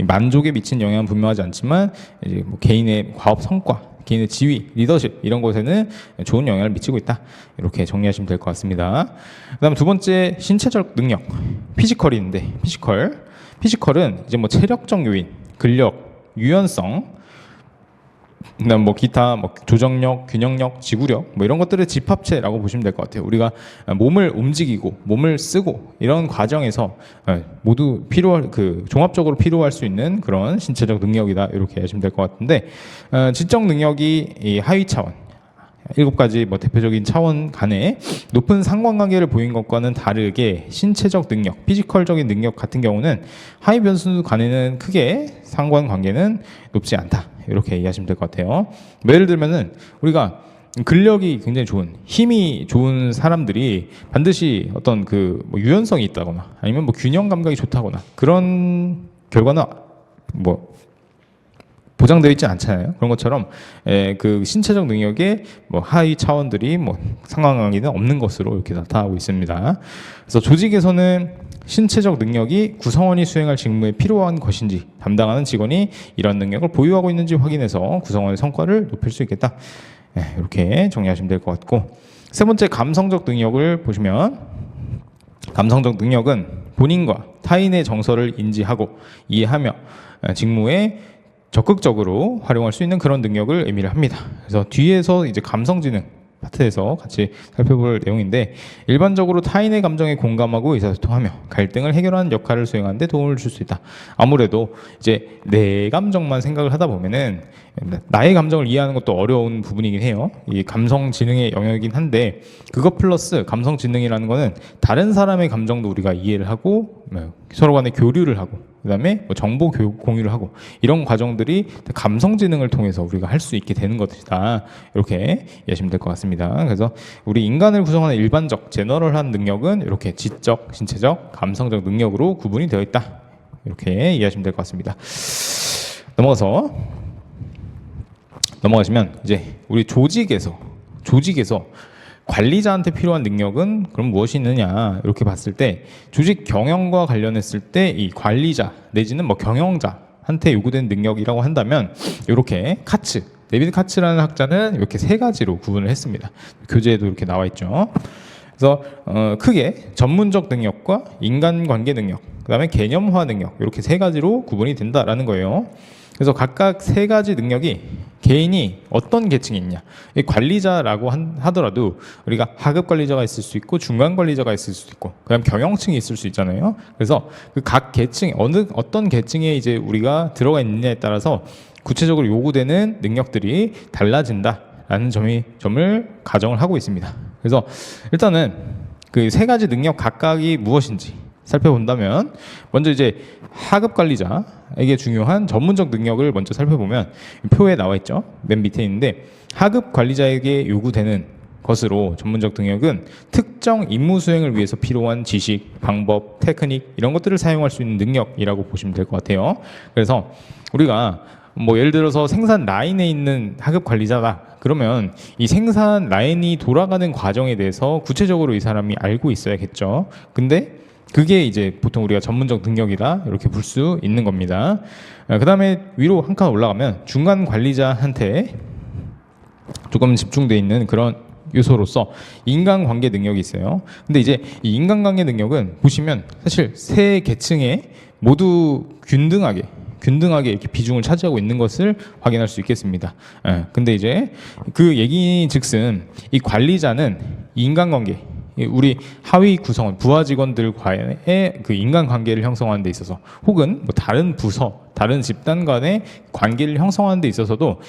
만족에 미친 영향은 분명하지 않지만, 이제 뭐 개인의 과업 성과, 개인의 지위, 리더십 이런 것에는 좋은 영향을 미치고 있다, 이렇게 정리하시면 될 것 같습니다. 그다음 두 번째, 신체적 능력, 피지컬인데, 피지컬은 이제 뭐 체력적 요인, 근력, 유연성, 그다음 뭐 기타 뭐 조정력, 균형력, 지구력 뭐 이런 것들의 집합체라고 보시면 될 것 같아요. 우리가 몸을 움직이고 몸을 쓰고 이런 과정에서 모두 필요할, 그 종합적으로 필요할 수 있는 그런 신체적 능력이다, 이렇게 하시면 될 것 같은데, 지적 능력이 이 하위 차원, 7가지 뭐 대표적인 차원 간에 높은 상관관계를 보인 것과는 다르게, 신체적 능력, 피지컬적인 능력 같은 경우는 하위 변수 간에는 크게 상관관계는 높지 않다, 이렇게 이해하시면 될 것 같아요. 예를 들면은 우리가 근력이 굉장히 좋은, 힘이 좋은 사람들이 반드시 어떤 그 뭐 유연성이 있다거나 아니면 뭐 균형 감각이 좋다거나 그런 결과는 뭐 보장되어 있지 않잖아요. 그런 것처럼 그 신체적 능력의 뭐 하위 차원들이 뭐 상관관계는 없는 것으로 이렇게 나타나고 있습니다. 그래서 조직에서는 신체적 능력이 구성원이 수행할 직무에 필요한 것인지 담당하는 직원이 이런 능력을 보유하고 있는지 확인해서 구성원의 성과를 높일 수 있겠다. 이렇게 정리하시면 될 것 같고, 세 번째 감성적 능력을 보시면, 감성적 능력은 본인과 타인의 정서를 인지하고 이해하며 직무에 적극적으로 활용할 수 있는 그런 능력을 의미를 합니다. 그래서 뒤에서 이제 감성지능 파트에서 같이 살펴볼 내용인데, 일반적으로 타인의 감정에 공감하고 의사소통하며 갈등을 해결하는 역할을 수행하는 데 도움을 줄 수 있다. 아무래도 이제 내 감정만 생각을 하다 보면은 나의 감정을 이해하는 것도 어려운 부분이긴 해요. 이 감성 지능의 영역이긴 한데, 그것 플러스 감성 지능이라는 거는 다른 사람의 감정도 우리가 이해를 하고 서로 간에 교류를 하고 그다음에 뭐 정보 공유를 하고 이런 과정들이 감성 지능을 통해서 우리가 할 수 있게 되는 것이다. 이렇게 이해하시면 될 것 같습니다. 그래서 우리 인간을 구성하는 일반적 제너럴한 능력은 이렇게 지적, 신체적, 감성적 능력으로 구분이 되어 있다. 이렇게 이해하시면 될 것 같습니다. 넘어가시면 이제 우리 조직에서 관리자한테 필요한 능력은 그럼 무엇이 있느냐 이렇게 봤을 때, 조직 경영과 관련했을 때 이 관리자 내지는 뭐 경영자한테 요구된 능력이라고 한다면, 이렇게 데비드 카츠라는 학자는 이렇게 세 가지로 구분을 했습니다. 교재에도 이렇게 나와 있죠. 그래서 크게 전문적 능력과 인간관계 능력, 그다음에 개념화 능력, 이렇게 세 가지로 구분이 된다라는 거예요. 그래서 각각 세 가지 능력이 개인이 어떤 계층이 있냐, 관리자라고 하더라도 우리가 하급 관리자가 있을 수 있고 중간 관리자가 있을 수도 있고 그다음 경영층이 있을 수 있잖아요. 그래서 그 각 계층 어떤 계층에 이제 우리가 들어가 있느냐에 따라서 구체적으로 요구되는 능력들이 달라진다라는 점을 가정을 하고 있습니다. 그래서 일단은 그 세 가지 능력 각각이 무엇인지 살펴본다면, 먼저 이제 하급 관리자에게 중요한 전문적 능력을 먼저 살펴보면 표에 나와 있죠. 맨 밑에 있는데, 하급 관리자에게 요구되는 것으로 전문적 능력은 특정 임무 수행을 위해서 필요한 지식, 방법, 테크닉 이런 것들을 사용할 수 있는 능력이라고 보시면 될 것 같아요. 그래서 우리가 뭐 예를 들어서 생산 라인에 있는 하급 관리자다 그러면 이 생산 라인이 돌아가는 과정에 대해서 구체적으로 이 사람이 알고 있어야겠죠. 근데 그게 이제 보통 우리가 전문적 능력이다 이렇게 볼 수 있는 겁니다. 그 다음에 위로 한 칸 올라가면 중간 관리자한테 조금 집중되어 있는 그런 요소로서 인간관계 능력이 있어요. 근데 이제 이 인간관계 능력은 보시면 사실 세 계층에 모두 균등하게 이렇게 비중을 차지하고 있는 것을 확인할 수 있겠습니다. 근데 이제 그 얘기즉슨 이 관리자는 인간관계, 우리 하위 구성원, 부하 직원들과의 그 인간관계를 형성하는 데 있어서, 혹은 뭐 다른 부서, 다른 집단 간의 관계를 형성하는 데 있어서도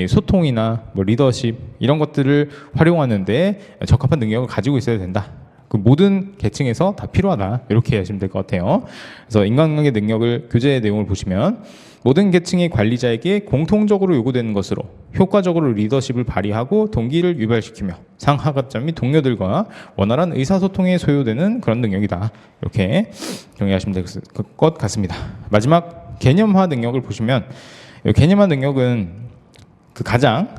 소통이나 뭐 리더십 이런 것들을 활용하는 데 적합한 능력을 가지고 있어야 된다. 그 모든 계층에서 다 필요하다 이렇게 하시면 될 것 같아요. 그래서 인간관계 능력을 교재의 내용을 보시면, 모든 계층의 관리자에게 공통적으로 요구되는 것으로 효과적으로 리더십을 발휘하고 동기를 유발시키며 상하급자 및 동료들과 원활한 의사소통에 소요되는 그런 능력이다. 이렇게 정리하시면 될 것 같습니다. 마지막 개념화 능력을 보시면, 개념화 능력은 그 가장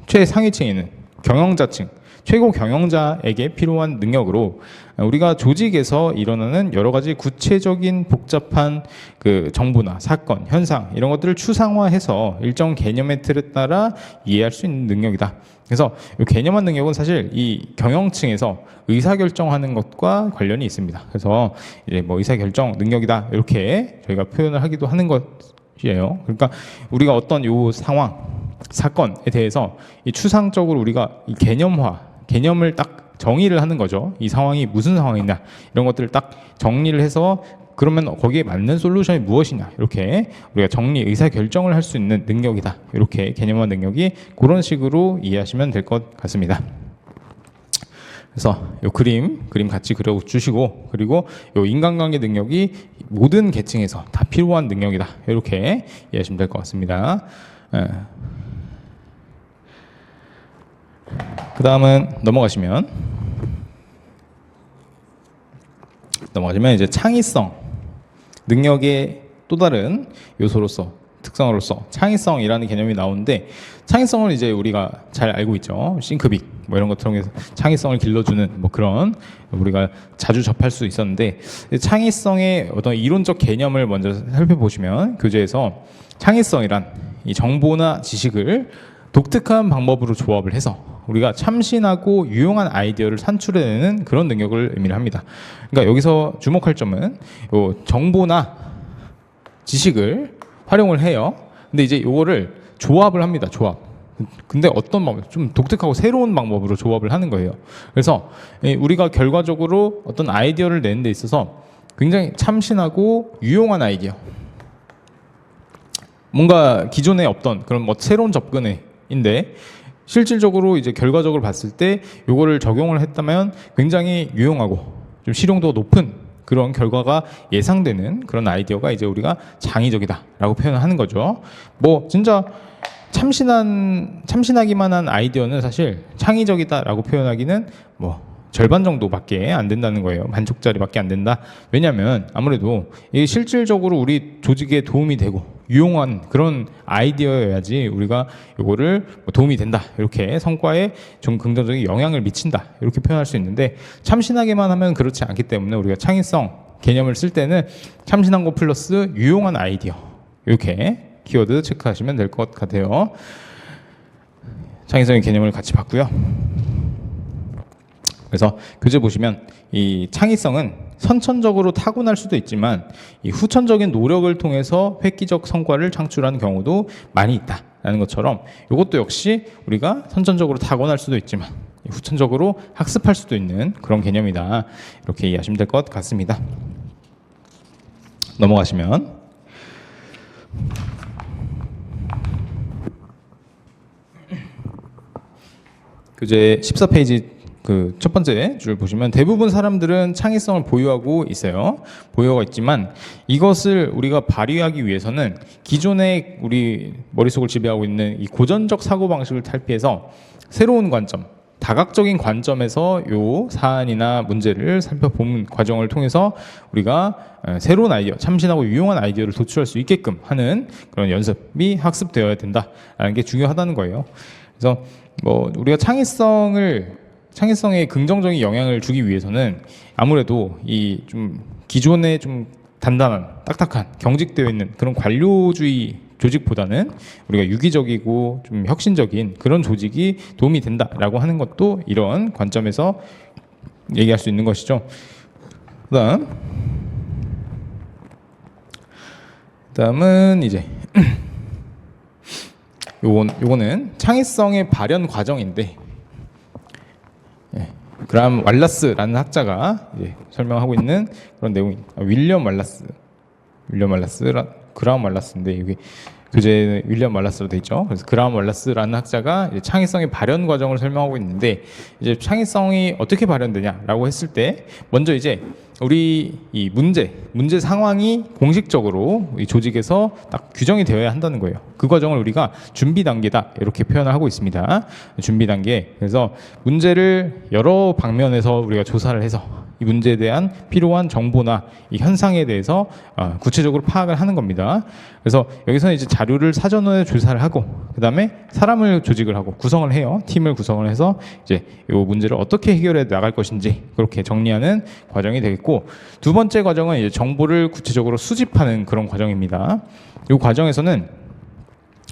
최상위층에 있는 경영자층, 최고 경영자에게 필요한 능력으로, 우리가 조직에서 일어나는 여러 가지 구체적인 복잡한 그 정보나 사건, 현상 이런 것들을 추상화해서 일정 개념의 틀에 따라 이해할 수 있는 능력이다. 그래서 이 개념화 능력은 사실 이 경영층에서 의사결정하는 것과 관련이 있습니다. 그래서 이제 뭐 의사결정 능력이다 이렇게 저희가 표현을 하기도 하는 것이에요. 그러니까 우리가 어떤 요 상황, 사건에 대해서 이 추상적으로 우리가 이 개념을 딱 정의를 하는 거죠. 이 상황이 무슨 상황이냐 이런 것들을 딱 정리를 해서, 그러면 거기에 맞는 솔루션이 무엇이냐 이렇게 우리가 의사결정을 할 수 있는 능력이다. 이렇게 개념화 능력이 그런 식으로 이해하시면 될 것 같습니다. 그래서 이 그림 같이 그려주시고, 그리고 이 인간관계 능력이 모든 계층에서 다 필요한 능력이다. 이렇게 이해하시면 될 것 같습니다. 그 다음은 넘어가시면 이제 창의성, 능력의 또 다른 요소로서, 특성으로서 창의성이라는 개념이 나오는데, 창의성을 이제 우리가 잘 알고 있죠. 싱크빅 뭐 이런 것 통해서 창의성을 길러주는 뭐 그런 우리가 자주 접할 수 있었는데, 창의성의 어떤 이론적 개념을 먼저 살펴보시면 교재에서 창의성이란 이 정보나 지식을 독특한 방법으로 조합을 해서 우리가 참신하고 유용한 아이디어를 산출해내는 그런 능력을 의미를 합니다. 그러니까 여기서 주목할 점은 요 정보나 지식을 활용을 해요. 근데 이제 요거를 조합을 합니다. 조합. 근데 어떤 방법? 좀 독특하고 새로운 방법으로 조합을 하는 거예요. 그래서 우리가 결과적으로 어떤 아이디어를 내는 데 있어서 굉장히 참신하고 유용한 아이디어, 뭔가 기존에 없던 그런 뭐 새로운 접근인데 실질적으로 이제 결과적으로 봤을 때 요거를 적용을 했다면 굉장히 유용하고 좀 실용도가 높은 그런 결과가 예상되는 그런 아이디어가 이제 우리가 창의적이다라고 표현하는 거죠. 뭐 진짜 참신하기만 한 아이디어는 사실 창의적이다라고 표현하기는 뭐 절반 정도밖에 안 된다는 거예요. 만족자리밖에 안 된다. 왜냐하면 아무래도 이게 실질적으로 우리 조직에 도움이 되고 유용한 그런 아이디어여야지 우리가 이거를 도움이 된다, 이렇게 성과에 좀 긍정적인 영향을 미친다, 이렇게 표현할 수 있는데, 참신하게만 하면 그렇지 않기 때문에 우리가 창의성 개념을 쓸 때는 참신한 거 플러스 유용한 아이디어, 이렇게 키워드 체크하시면 될 것 같아요. 창의성의 개념을 같이 봤고요. 그래서 교재 보시면 이 창의성은 선천적으로 타고날 수도 있지만 이 후천적인 노력을 통해서 획기적 성과를 창출하는 경우도 많이 있다라는 것처럼, 이것도 역시 우리가 선천적으로 타고날 수도 있지만 후천적으로 학습할 수도 있는 그런 개념이다, 이렇게 이해하시면 될 것 같습니다. 넘어가시면 교재 14페이지 그 첫 번째 줄 보시면 대부분 사람들은 창의성을 보유하고 있어요. 보유하고 있지만 이것을 우리가 발휘하기 위해서는 기존의 우리 머릿속을 지배하고 있는 이 고전적 사고방식을 탈피해서 새로운 관점, 다각적인 관점에서 요 사안이나 문제를 살펴보는 과정을 통해서 우리가 새로운 아이디어, 참신하고 유용한 아이디어를 도출할 수 있게끔 하는 그런 연습이 학습되어야 된다라는 게 중요하다는 거예요. 그래서 뭐 우리가 창의성에 긍정적인 영향을 주기 위해서는 아무래도 이 좀 기존에 좀 단단한, 딱딱한, 경직되어 있는 그런 관료주의 조직보다는 우리가 유기적이고 좀 혁신적인 그런 조직이 도움이 된다라고 하는 것도 이런 관점에서 얘기할 수 있는 것이죠. 그다음은 이제 요거는 창의성의 발현 과정인데, 그람 왈라스라는 학자가 설명하고 있는 그런 내용입니다. 그람 왈라스인데 여기 교재에 윌리엄 왈라스로 돼 있죠. 그래서 그람 왈라스라는 학자가 이제 창의성의 발현 과정을 설명하고 있는데, 이제 창의성이 어떻게 발현되냐라고 했을 때 먼저 이제 우리 이 문제 상황이 공식적으로 이 조직에서 딱 규정이 되어야 한다는 거예요. 그 과정을 우리가 준비 단계다, 이렇게 표현을 하고 있습니다. 준비 단계. 그래서 문제를 여러 방면에서 우리가 조사를 해서 이 문제에 대한 필요한 정보나 이 현상에 대해서 구체적으로 파악을 하는 겁니다. 그래서 여기서는 이제 자료를 사전에 조사를 하고, 그 다음에 사람을 조직을 하고 구성을 해요. 팀을 구성을 해서 이제 이 문제를 어떻게 해결해 나갈 것인지 그렇게 정리하는 과정이 되겠고, 두 번째 과정은 이제 정보를 구체적으로 수집하는 그런 과정입니다. 이 과정에서는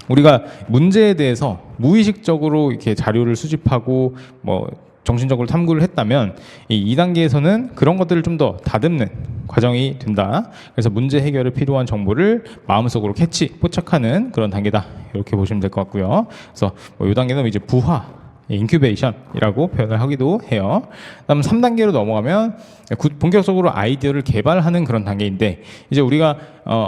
우리가 문제에 대해서 무의식적으로 이렇게 자료를 수집하고 뭐 정신적으로 탐구를 했다면 이 2단계에서는 그런 것들을 좀 더 다듬는 과정이 된다. 그래서 문제 해결에 필요한 정보를 마음속으로 포착하는 그런 단계다, 이렇게 보시면 될 것 같고요. 그래서 뭐 이 단계는 이제 부화, 인큐베이션이라고 표현을 하기도 해요. 그다음 3단계로 넘어가면 본격적으로 아이디어를 개발하는 그런 단계인데, 이제 우리가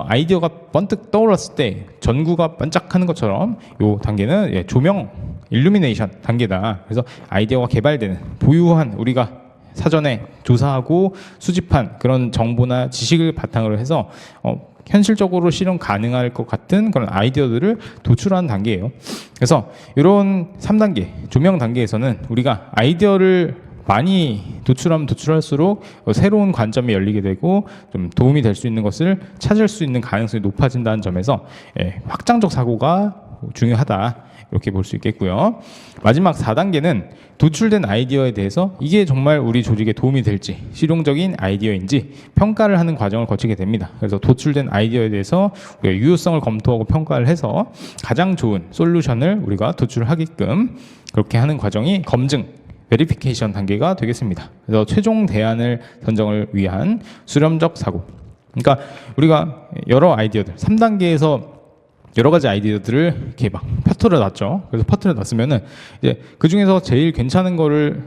아이디어가 번뜩 떠올랐을 때 전구가 반짝하는 것처럼 이 단계는 조명, 일루미네이션 단계다. 그래서 아이디어가 개발되는, 보유한, 우리가 사전에 조사하고 수집한 그런 정보나 지식을 바탕으로 해서 현실적으로 실현 가능할 것 같은 그런 아이디어들을 도출하는 단계예요. 그래서 이런 3단계 조명 단계에서는 우리가 아이디어를 많이 도출할수록 새로운 관점이 열리게 되고 좀 도움이 될 수 있는 것을 찾을 수 있는 가능성이 높아진다는 점에서 확장적 사고가 중요하다, 이렇게 볼 수 있겠고요. 마지막 4단계는 도출된 아이디어에 대해서 이게 정말 우리 조직에 도움이 될지, 실용적인 아이디어인지 평가를 하는 과정을 거치게 됩니다. 그래서 도출된 아이디어에 대해서 우리가 유효성을 검토하고 평가를 해서 가장 좋은 솔루션을 우리가 도출하게끔 그렇게 하는 과정이 검증, 베리피케이션 단계가 되겠습니다. 그래서 최종 대안을 선정을 위한 수렴적 사고. 그러니까 우리가 여러 아이디어들, 3단계에서 여러 가지 아이디어들을 이렇게 막 퍼트려 놨죠. 그래서 퍼트려 놨으면은 이제 그 중에서 제일 괜찮은 거를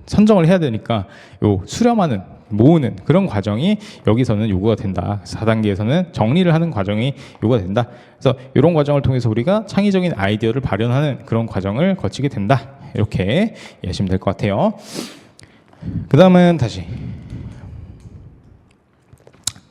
선정을 해야 되니까 요 수렴하는, 모으는 그런 과정이 여기서는 요구가 된다. 4단계에서는 정리를 하는 과정이 요구가 된다. 그래서 이런 과정을 통해서 우리가 창의적인 아이디어를 발현하는 그런 과정을 거치게 된다. 이렇게 이해하시면 될 것 같아요. 그 다음은 다시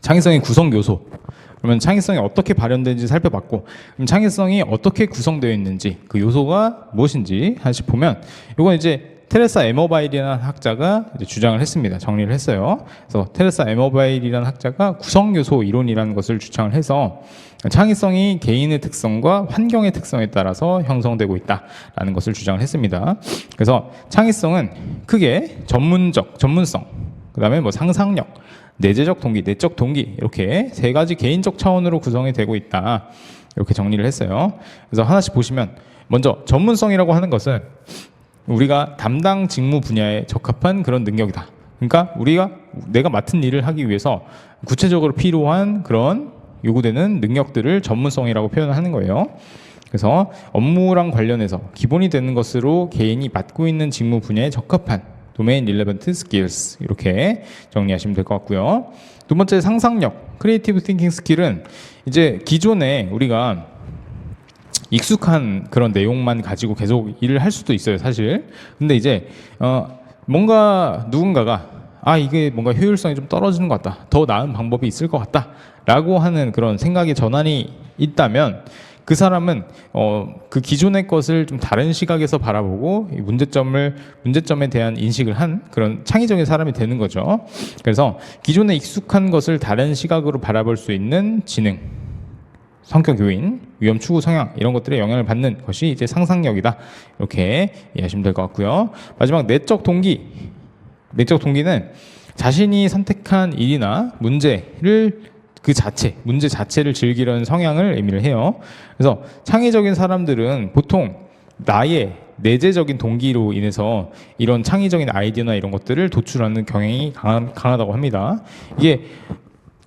창의성의 구성 요소. 그러면 창의성이 어떻게 발현되는지 살펴봤고, 그럼 창의성이 어떻게 구성되어 있는지, 그 요소가 무엇인지 하나씩 보면, 이건 이제 테레사 에머바일이라는 학자가 이제 주장을 했습니다. 정리를 했어요. 그래서 테레사 에머바일이라는 학자가 구성 요소 이론이라는 것을 주창을 해서 창의성이 개인의 특성과 환경의 특성에 따라서 형성되고 있다라는 것을 주장을 했습니다. 그래서 창의성은 크게 전문성, 그다음에 뭐 상상력, 내재적 동기, 내적 동기, 이렇게 세 가지 개인적 차원으로 구성이 되고 있다, 이렇게 정리를 했어요. 그래서 하나씩 보시면, 먼저 전문성이라고 하는 것은 우리가 담당 직무 분야에 적합한 그런 능력이다. 그러니까 내가 맡은 일을 하기 위해서 구체적으로 필요한 그런 요구되는 능력들을 전문성이라고 표현하는 거예요. 그래서 업무랑 관련해서 기본이 되는 것으로 개인이 맡고 있는 직무 분야에 적합한 도메인 릴레번트 스킬스, 이렇게 정리하시면 될 것 같고요. 두 번째, 상상력, 크리에이티브 띵킹 스킬은 이제 기존에 우리가 익숙한 그런 내용만 가지고 계속 일을 할 수도 있어요, 사실. 근데 이제 뭔가 누군가가 이게 뭔가 효율성이 좀 떨어지는 것 같다, 더 나은 방법이 있을 것 같다 라고 하는 그런 생각의 전환이 있다면, 그 사람은 그 기존의 것을 좀 다른 시각에서 바라보고 이 문제점에 대한 인식을 한 그런 창의적인 사람이 되는 거죠. 그래서 기존에 익숙한 것을 다른 시각으로 바라볼 수 있는 지능, 성격 요인, 위험 추구 성향, 이런 것들에 영향을 받는 것이 이제 상상력이다, 이렇게 이해하시면 될 것 같고요. 마지막, 내적 동기. 내적 동기는 자신이 선택한 일이나 문제 자체를 즐기려는 성향을 의미를 해요. 그래서 창의적인 사람들은 보통 나의 내재적인 동기로 인해서 이런 창의적인 아이디어나 이런 것들을 도출하는 경향이 강하다고 합니다. 이게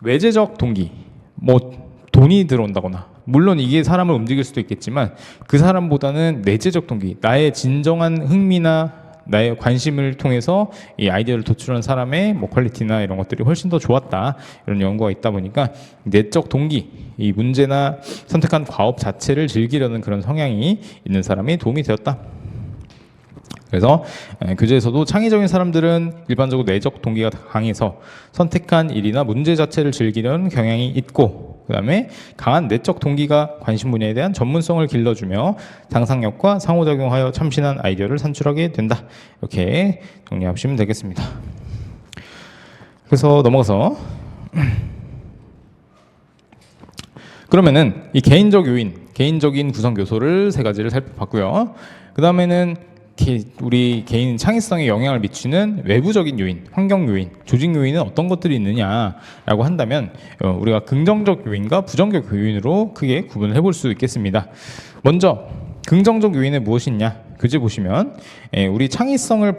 외재적 동기, 뭐 돈이 들어온다거나, 물론 이게 사람을 움직일 수도 있겠지만 그 사람보다는 내재적 동기, 나의 진정한 흥미나 나의 관심을 통해서 이 아이디어를 도출한 사람의 뭐 퀄리티나 이런 것들이 훨씬 더 좋았다, 이런 연구가 있다 보니까 내적 동기, 이 문제나 선택한 과업 자체를 즐기려는 그런 성향이 있는 사람이 도움이 되었다. 그래서 교재에서도 창의적인 사람들은 일반적으로 내적 동기가 강해서 선택한 일이나 문제 자체를 즐기려는 경향이 있고, 그 다음에 강한 내적 동기가 관심 분야에 대한 전문성을 길러주며 상상력과 상호작용하여 참신한 아이디어를 산출하게 된다, 이렇게 정리하시면 되겠습니다. 그래서 넘어가서 그러면은 이 개인적 요인, 개인적인 구성 요소를 세 가지를 살펴봤고요. 그 다음에는 우리 개인 창의성에 영향을 미치는 외부적인 요인, 환경 요인, 조직 요인은 어떤 것들이 있느냐라고 한다면 우리가 긍정적 요인과 부정적 요인으로 크게 구분을 해볼 수 있겠습니다. 먼저 긍정적 요인은 무엇이냐? 교재 보시면 우리 창의성을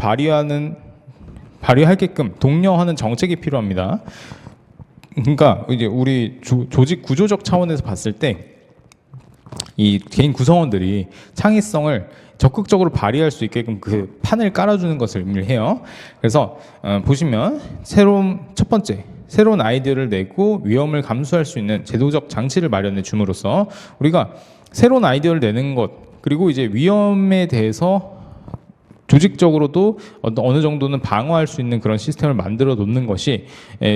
발휘하게끔 독려하는 정책이 필요합니다. 그러니까 이제 우리 조직 구조적 차원에서 봤을 때 이 개인 구성원들이 창의성을 적극적으로 발휘할 수 있게끔 그 판을 깔아주는 것을 의미를 해요. 그래서 보시면 첫 번째, 새로운 아이디어를 내고 위험을 감수할 수 있는 제도적 장치를 마련해 줌으로써 우리가 새로운 아이디어를 내는 것, 그리고 이제 위험에 대해서 조직적으로도 어느 정도는 방어할 수 있는 그런 시스템을 만들어 놓는 것이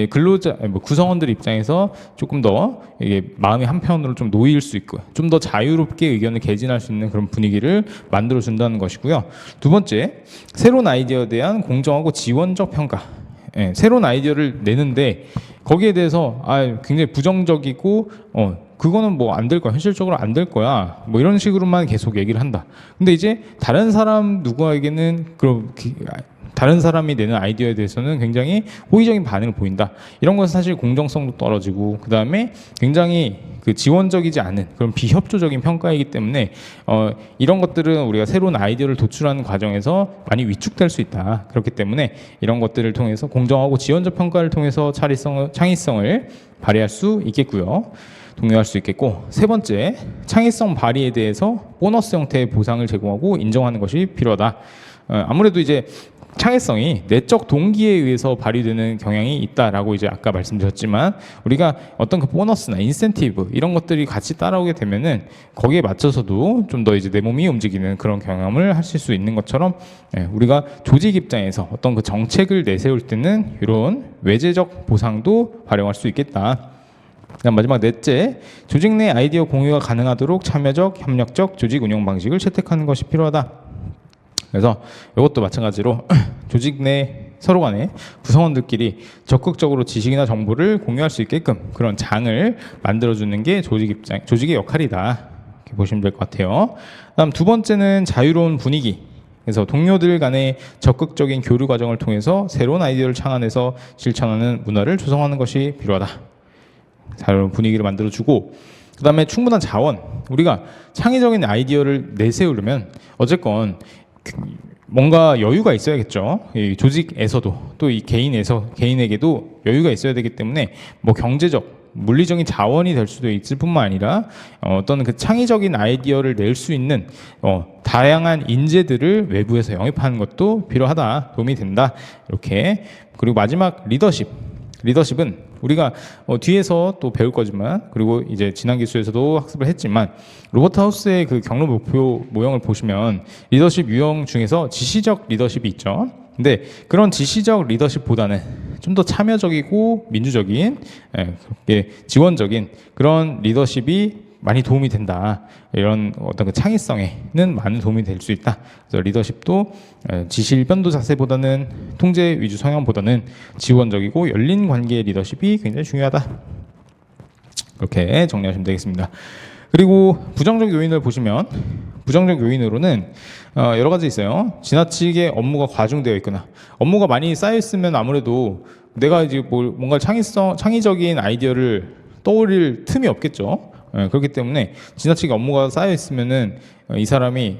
근로자, 구성원들 입장에서 조금 더 이게 마음이 한편으로 좀 놓일 수 있고 좀 더 자유롭게 의견을 개진할 수 있는 그런 분위기를 만들어 준다는 것이고요. 두 번째, 새로운 아이디어에 대한 공정하고 지원적 평가. 새로운 아이디어를 내는데 거기에 대해서 굉장히 부정적이고 그거는 뭐 안 될 거야, 현실적으로 안 될 거야, 뭐 이런 식으로만 계속 얘기를 한다. 근데 이제 다른 사람 누구에게는 다른 사람이 내는 아이디어에 대해서는 굉장히 호의적인 반응을 보인다. 이런 것은 사실 공정성도 떨어지고 그 다음에 굉장히 그 지원적이지 않은 그런 비협조적인 평가이기 때문에 이런 것들은 우리가 새로운 아이디어를 도출하는 과정에서 많이 위축될 수 있다. 그렇기 때문에 이런 것들을 통해서 공정하고 지원적 평가를 통해서 창의성을 발휘할 수 있겠고요. 독려할 수 있겠고, 세 번째, 창의성 발휘에 대해서 보너스 형태의 보상을 제공하고 인정하는 것이 필요하다. 아무래도 이제 창의성이 내적 동기에 의해서 발휘되는 경향이 있다라고 이제 아까 말씀드렸지만, 우리가 어떤 그 보너스나 인센티브 이런 것들이 같이 따라오게 되면은 거기에 맞춰서도 좀 더 이제 내 몸이 움직이는 그런 경험을 하실 수 있는 것처럼, 우리가 조직 입장에서 어떤 그 정책을 내세울 때는 이런 외재적 보상도 활용할 수 있겠다. 그다음 마지막 넷째, 조직 내 아이디어 공유가 가능하도록 참여적, 협력적 조직 운영 방식을 채택하는 것이 필요하다. 그래서 이것도 마찬가지로 조직 내 서로 간에 구성원들끼리 적극적으로 지식이나 정보를 공유할 수 있게끔 그런 장을 만들어주는 게 조직의 역할이다. 이렇게 보시면 될 것 같아요. 그다음 두 번째는 자유로운 분위기. 그래서 동료들 간의 적극적인 교류 과정을 통해서 새로운 아이디어를 창안해서 실천하는 문화를 조성하는 것이 필요하다. 자유로운 분위기를 만들어주고, 그 다음에 충분한 자원. 우리가 창의적인 아이디어를 내세우려면 어쨌건 뭔가 여유가 있어야겠죠. 이 조직에서도 또 이 개인에게도 여유가 있어야 되기 때문에 뭐 경제적, 물리적인 자원이 될 수도 있을 뿐만 아니라 어떤 그 창의적인 아이디어를 낼 수 있는 다양한 인재들을 외부에서 영입하는 것도 필요하다. 도움이 된다. 이렇게. 그리고 마지막 리더십은 우리가 뒤에서 또 배울 거지만, 그리고 이제 지난 기수에서도 학습을 했지만, 로버트하우스의 그 경로 목표 모형을 보시면 리더십 유형 중에서 지시적 리더십이 있죠. 근데 그런 지시적 리더십보다는 좀 더 참여적이고 민주적인, 지원적인 그런 리더십이 많이 도움이 된다. 이런 어떤 그 창의성에는 많은 도움이 될 수 있다. 그래서 리더십도 지시 일변도 자세보다는 통제 위주 성향보다는 지원적이고 열린 관계의 리더십이 굉장히 중요하다. 그렇게 정리하시면 되겠습니다. 그리고 부정적 요인을 보시면, 부정적 요인으로는 여러 가지 있어요. 지나치게 업무가 과중되어 있거나, 업무가 많이 쌓여 있으면 아무래도 내가 이제 뭔가 창의적인 아이디어를 떠올릴 틈이 없겠죠. 그렇기 때문에 지나치게 업무가 쌓여 있으면은 이 사람이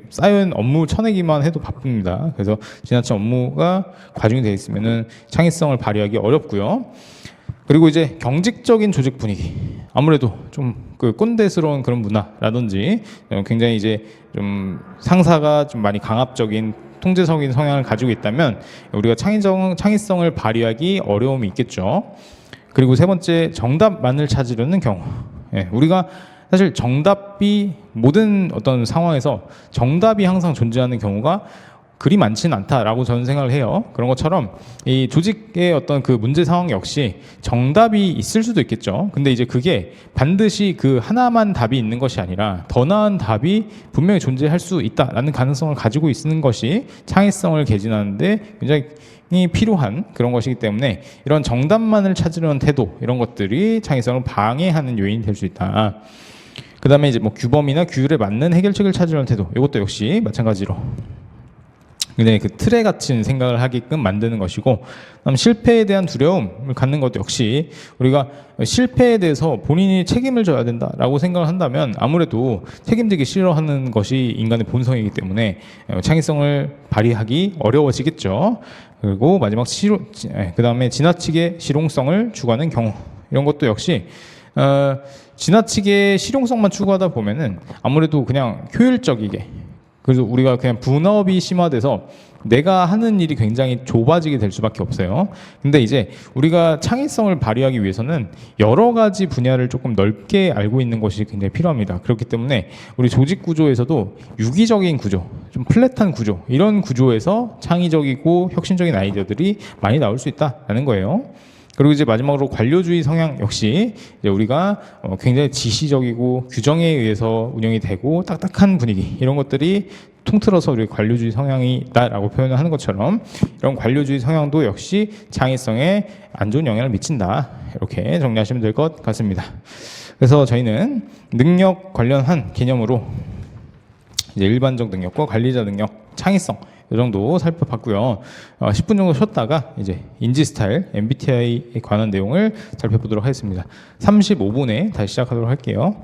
쌓여있는 업무 쳐내기만 해도 바쁩니다. 그래서 지나친 업무가 과중이 되어 있으면은 창의성을 발휘하기 어렵고요. 그리고 이제 경직적인 조직 분위기, 아무래도 좀 그 꼰대스러운 그런 문화라든지 굉장히 이제 좀 상사가 좀 많이 강압적인 통제적인 성향을 가지고 있다면 우리가 창의성을 발휘하기 어려움이 있겠죠. 그리고 세 번째, 정답만을 찾으려는 경우. 우리가 사실 정답이 모든 어떤 상황에서 정답이 항상 존재하는 경우가 그리 많지는 않다라고 저는 생각을 해요. 그런 것처럼 이 조직의 어떤 그 문제 상황 역시 정답이 있을 수도 있겠죠. 근데 이제 그게 반드시 그 하나만 답이 있는 것이 아니라 더 나은 답이 분명히 존재할 수 있다라는 가능성을 가지고 있는 것이 창의성을 개진하는데 굉장히 필요한 그런 것이기 때문에 이런 정답만을 찾으려는 태도, 이런 것들이 창의성을 방해하는 요인이 될 수 있다. 그 다음에 이제 뭐 규범이나 규율에 맞는 해결책을 찾으려는 태도, 이것도 역시 마찬가지로 굉장히 그 틀에 갇힌 생각을 하게끔 만드는 것이고, 그다음 실패에 대한 두려움을 갖는 것도 역시 우리가 실패에 대해서 본인이 책임을 져야 된다라고 생각을 한다면 아무래도 책임지기 싫어하는 것이 인간의 본성이기 때문에 창의성을 발휘하기 어려워지겠죠. 그리고 마지막 그 다음에 지나치게 실용성을 추구하는 경우, 이런 것도 역시 지나치게 실용성만 추구하다 보면은 아무래도 그냥 효율적이게 그래서 우리가 그냥 분업이 심화돼서 내가 하는 일이 굉장히 좁아지게 될 수밖에 없어요. 근데 이제 우리가 창의성을 발휘하기 위해서는 여러 가지 분야를 조금 넓게 알고 있는 것이 굉장히 필요합니다. 그렇기 때문에 우리 조직 구조에서도 유기적인 구조, 좀 플랫한 구조, 이런 구조에서 창의적이고 혁신적인 아이디어들이 많이 나올 수 있다라는 거예요. 그리고 이제 마지막으로 관료주의 성향 역시 이제 우리가 굉장히 지시적이고 규정에 의해서 운영이 되고 딱딱한 분위기, 이런 것들이 통틀어서 우리 관료주의 성향이다라고 표현을 하는 것처럼 이런 관료주의 성향도 역시 창의성에 안 좋은 영향을 미친다, 이렇게 정리하시면 될 것 같습니다. 그래서 저희는 능력 관련한 개념으로 이제 일반적 능력과 관리자 능력, 창의성 이 정도 살펴봤고요. 10분 정도 쉬었다가 이제 인지 스타일, MBTI에 관한 내용을 살펴보도록 하겠습니다. 35분에 다시 시작하도록 할게요.